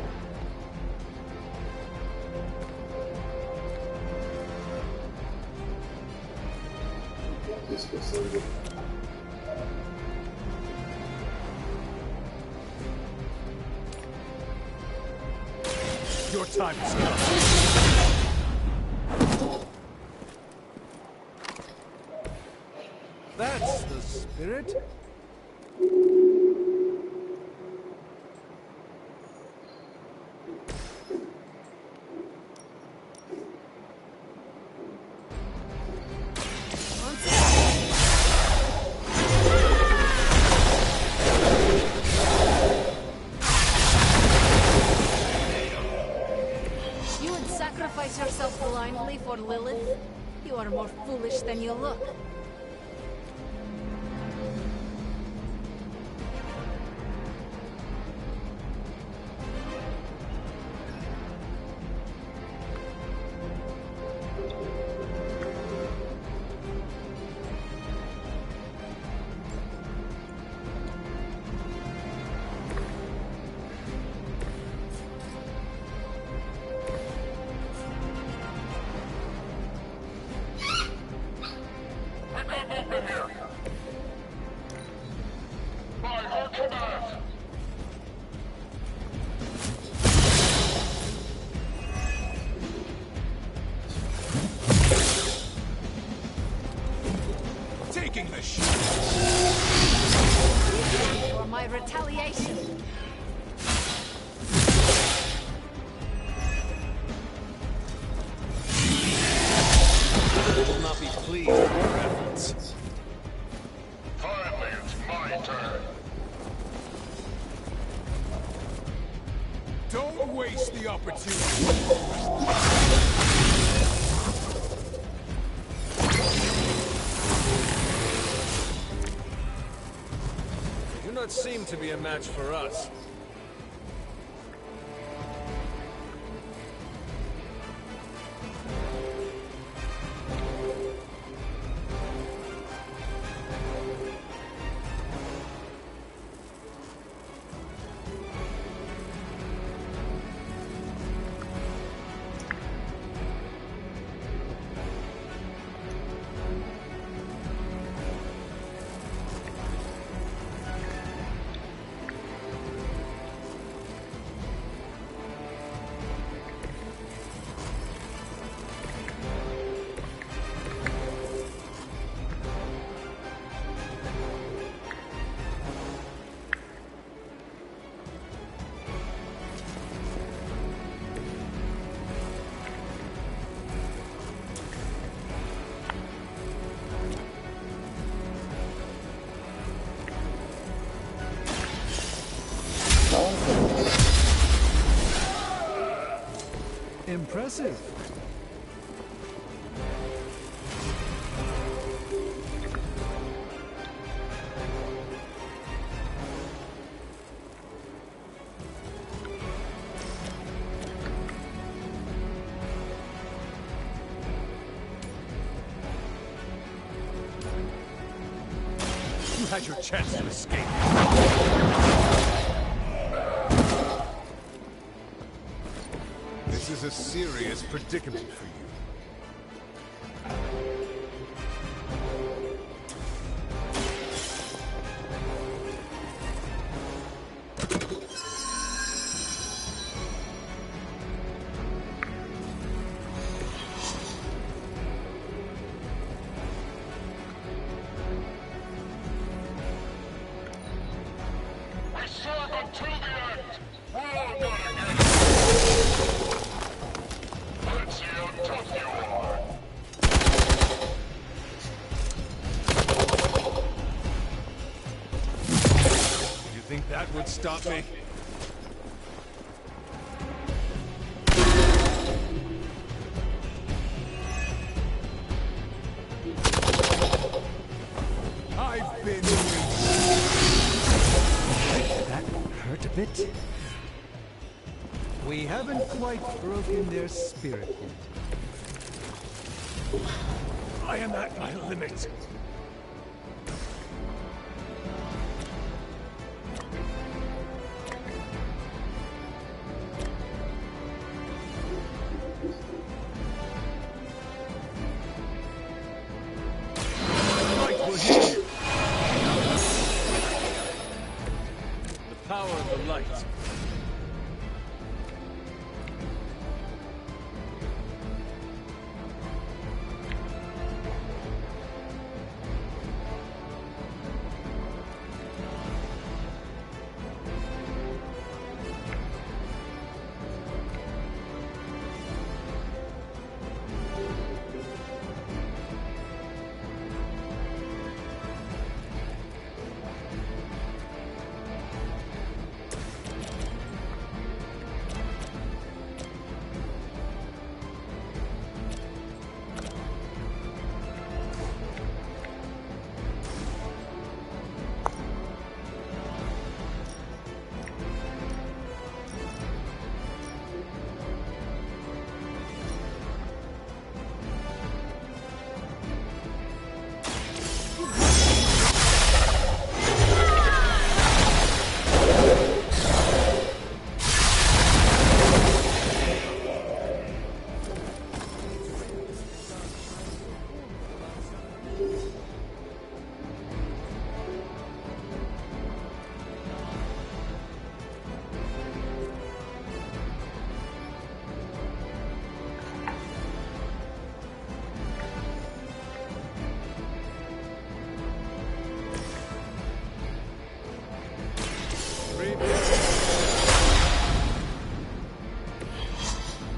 Your time has come. That's the spirit. You would sacrifice yourself blindly for Lilith? You are more foolish than you look. Don't waste the opportunity. You do not seem to be a match for us. Impressive. You had your chance to escape. This is a serious predicament for you. We saw them to the end. We're all gonna get it. Let's see how tough you are. You think that would stop me? I've been That hurt a bit. We haven't quite broken their spirit yet. I am at my limit. Light will heal you. The power of the light.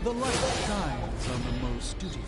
The light shines on the most dutiful.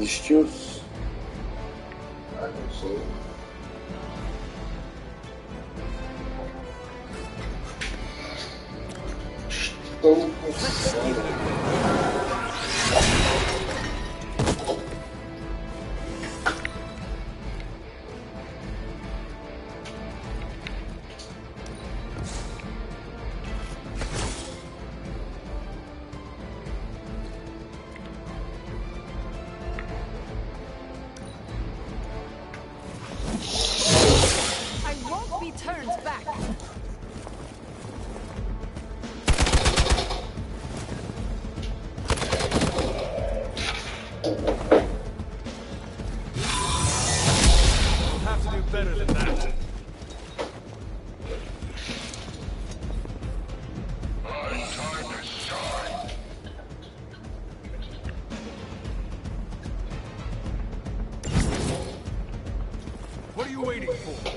Desistiu-se? Ah, não sei. Estou com sono. What are you waiting for?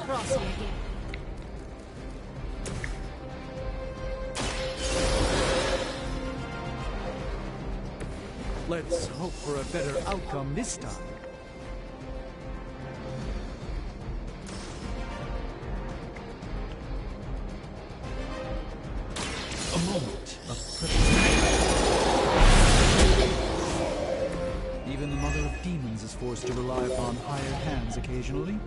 Cross me again. Let's hope for a better outcome this time. A moment of preparation. Even the mother of demons is forced to rely upon hired hands occasionally.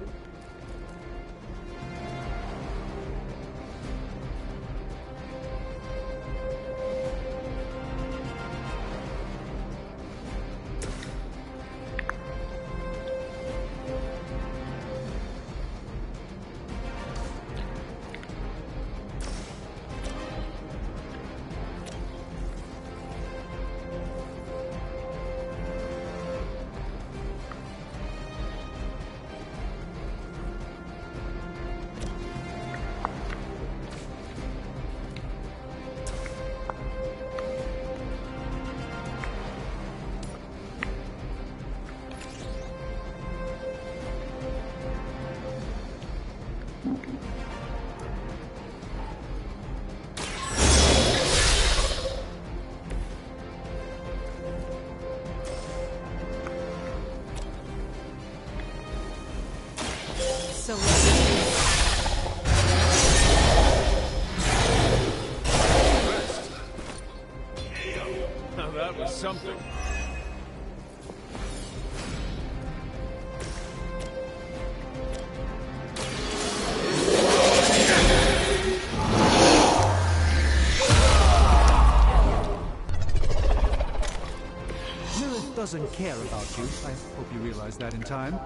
So now that was something. Lilith doesn't care about you. I hope you realize that in time.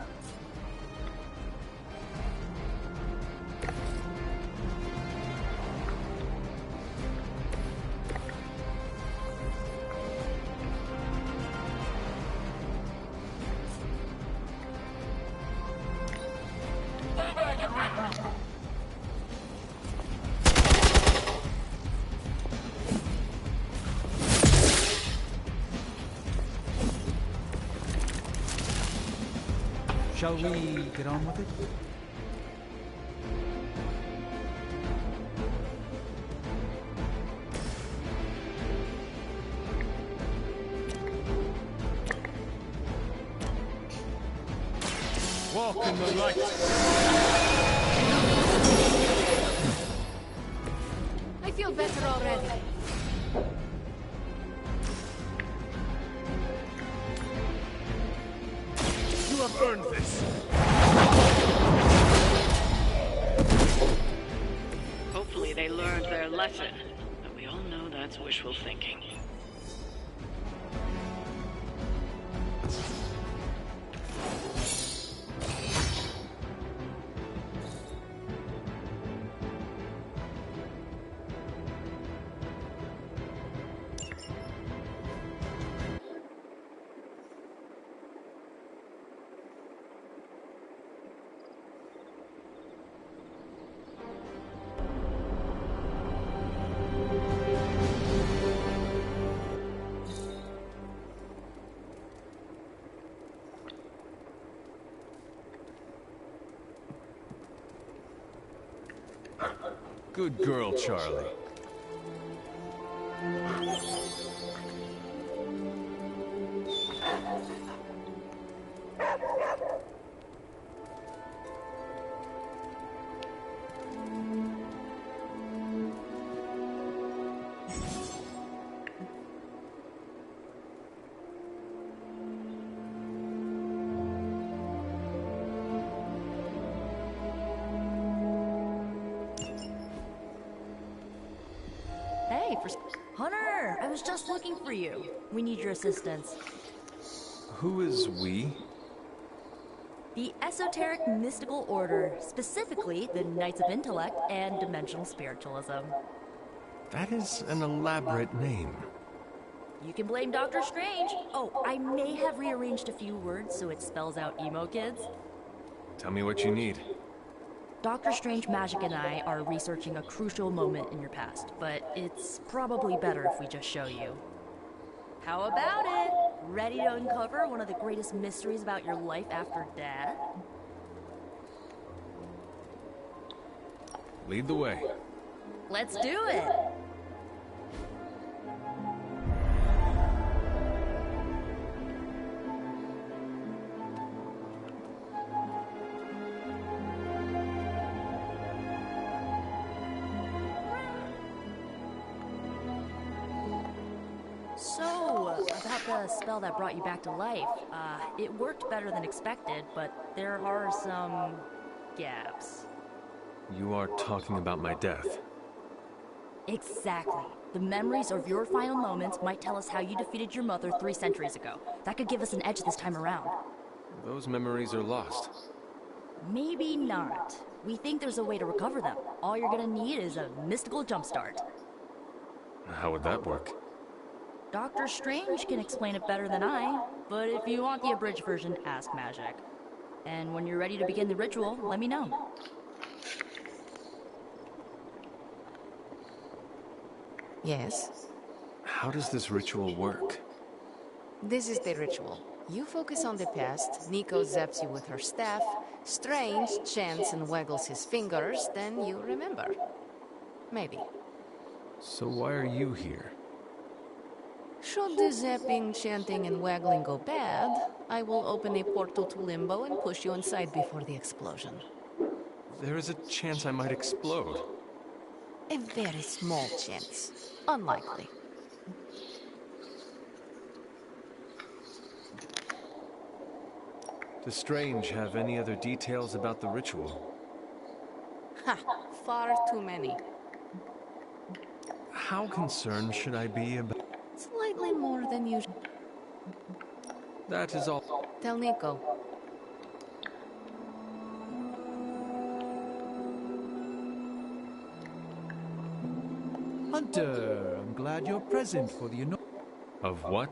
Shall we get on with it? Walk in the light. I feel better already. You have earned this. Hopefully they learned their lesson, but we all know that's wishful thinking. Good girl, Charlie. Hey, Hunter! I was just looking for you. We need your assistance. Who is we? The Esoteric Mystical Order, specifically the Knights of Intellect and Dimensional Spiritualism. That is an elaborate name. You can blame Dr. Strange. Oh, I may have rearranged a few words so it spells out emo kids. Tell me what you need. Dr. Strange Magic and I are researching a crucial moment in your past, but it's probably better if we just show you. How about it? Ready to uncover one of the greatest mysteries about your life after death? Lead the way. Let's do it! So, about the spell that brought you back to life, it worked better than expected, but there are some gaps. You are talking about my death. Exactly. The memories of your final moments might tell us how you defeated your mother 3 centuries ago. That could give us an edge this time around. Those memories are lost. Maybe not. We think there's a way to recover them. All you're gonna need is a mystical jumpstart. How would that work? Doctor Strange can explain it better than I, but if you want the abridged version, ask Magic. And when you're ready to begin the ritual, let me know. Yes? How does this ritual work? This is the ritual. You focus on the past, Nico zaps you with her staff, Strange chants and waggles his fingers, then you remember. Maybe. So why are you here? Should the zapping, chanting, and waggling go bad, I will open a portal to Limbo and push you inside before the explosion. There is a chance I might explode. A very small chance. Unlikely. Does Strange have any other details about the ritual? Ha! Far too many. How concerned should I be about... Slightly more than usual. That is all. Tell Nico. Hunter, I'm glad you're present for the Of what?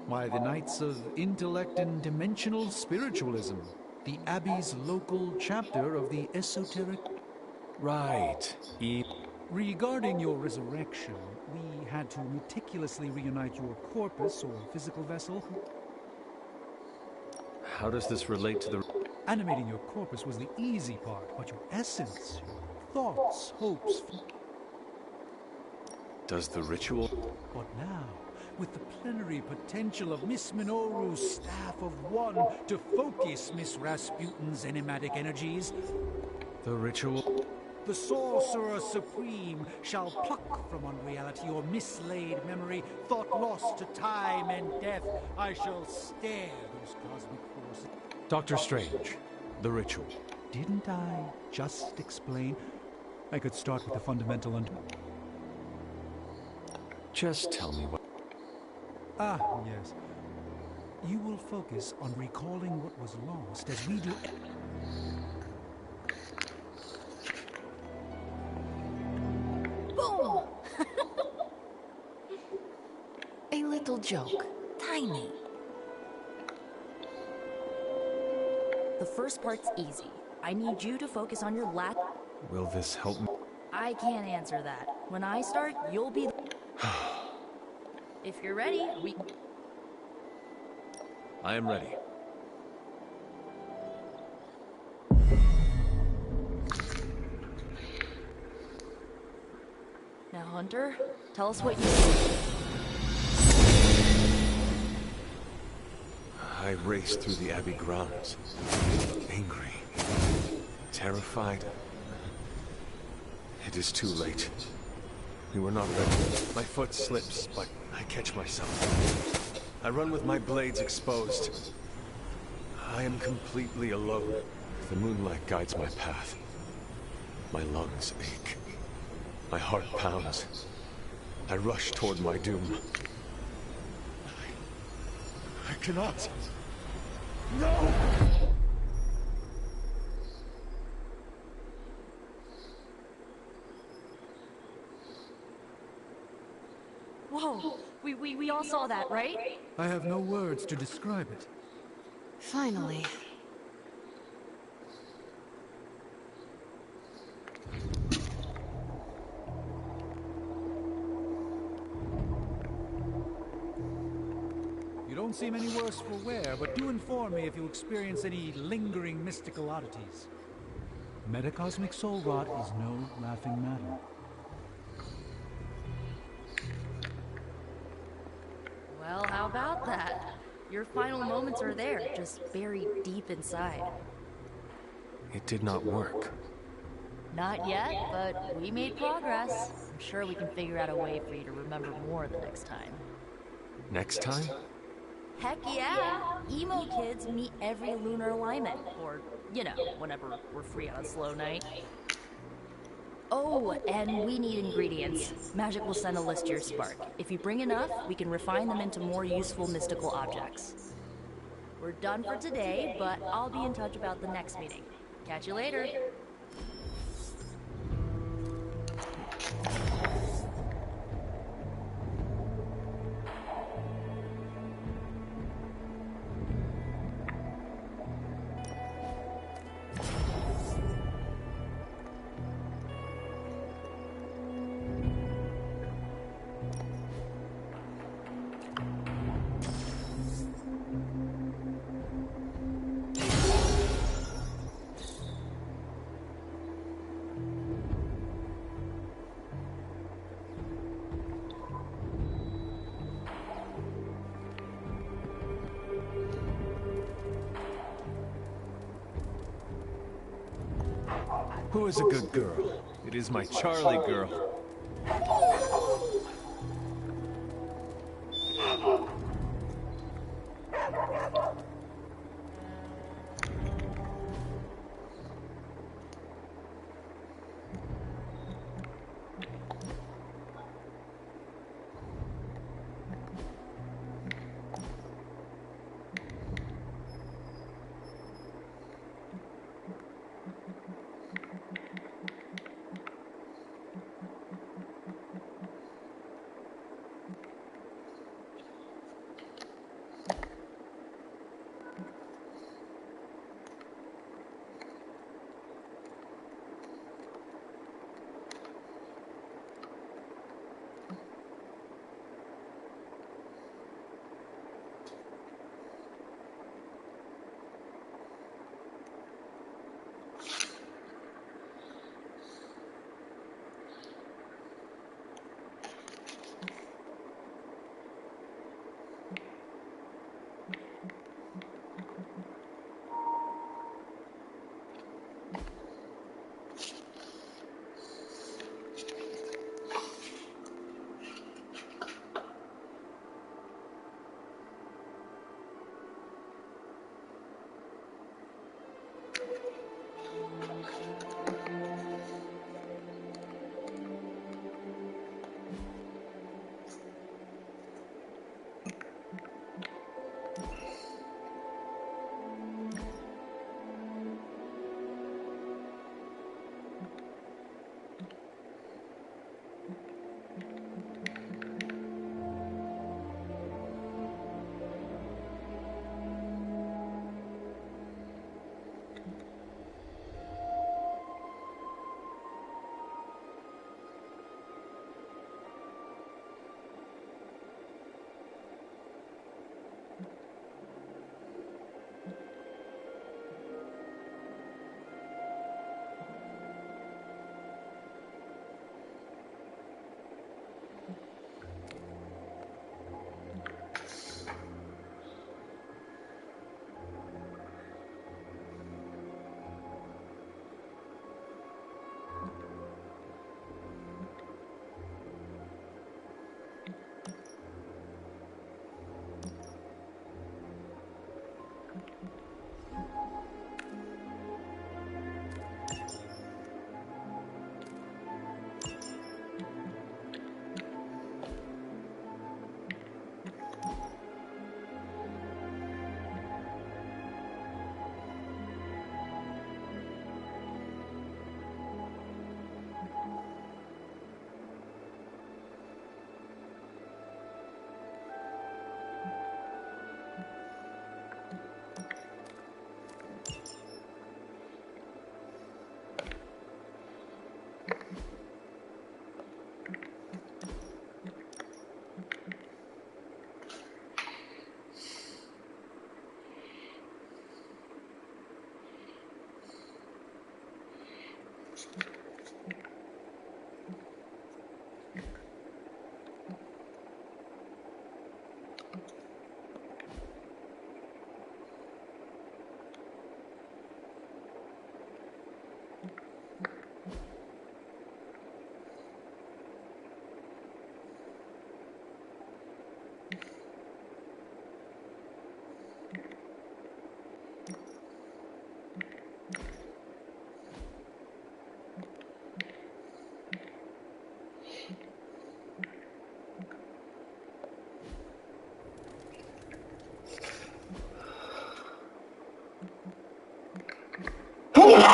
Why, the Knights of Intellect and Dimensional Spiritualism, the Abbey's local chapter of the Esoteric... Right. Regarding your resurrection, we had to meticulously reunite your corpus or physical vessel. How does this relate to the... Animating your corpus was the easy part, but your essence, your thoughts, hopes... Does the ritual... But now, with the plenary potential of Miss Minoru's Staff of One to focus Miss Rasputin's enigmatic energies... The ritual... The Sorcerer Supreme shall pluck from unreality your mislaid memory, thought lost to time and death. I shall stare those cosmic forces... Dr. Strange, the ritual. Didn't I just explain? I could start with the fundamental Just tell me what... Ah, yes. You will focus on recalling what was lost as we do... Boom! A little joke. Tiny. The first part's easy. I need you to focus on your last... Will this help me? I can't answer that. When I start, you'll be... If you're ready, we... I am ready. Now, Hunter, tell us what you... I raced through the Abbey grounds, angry, terrified. It is too late. We were not ready. My foot slips, but I catch myself. I run with my blades exposed. I am completely alone. The moonlight guides my path. My lungs ache. My heart pounds. I rush toward my doom. I cannot. No! Whoa! We all saw that, right? I have no words to describe it. Finally. You don't seem any worse for wear, but do inform me if you experience any lingering mystical oddities. Metacosmic soul rot is no laughing matter. Well, how about that? Your final moments are there, just buried deep inside. It did not work. Not yet, but we made progress. I'm sure we can figure out a way for you to remember more the next time. Next time? Heck yeah! Emo kids meet every lunar alignment, or, you know, whenever we're free on a slow night. Oh, and we need ingredients. Magic will send a list to your spark. If you bring enough, we can refine them into more useful mystical objects. We're done for today, but I'll be in touch about the next meeting. Catch you later. Who is a good girl? It is my Charlie girl.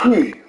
Ui.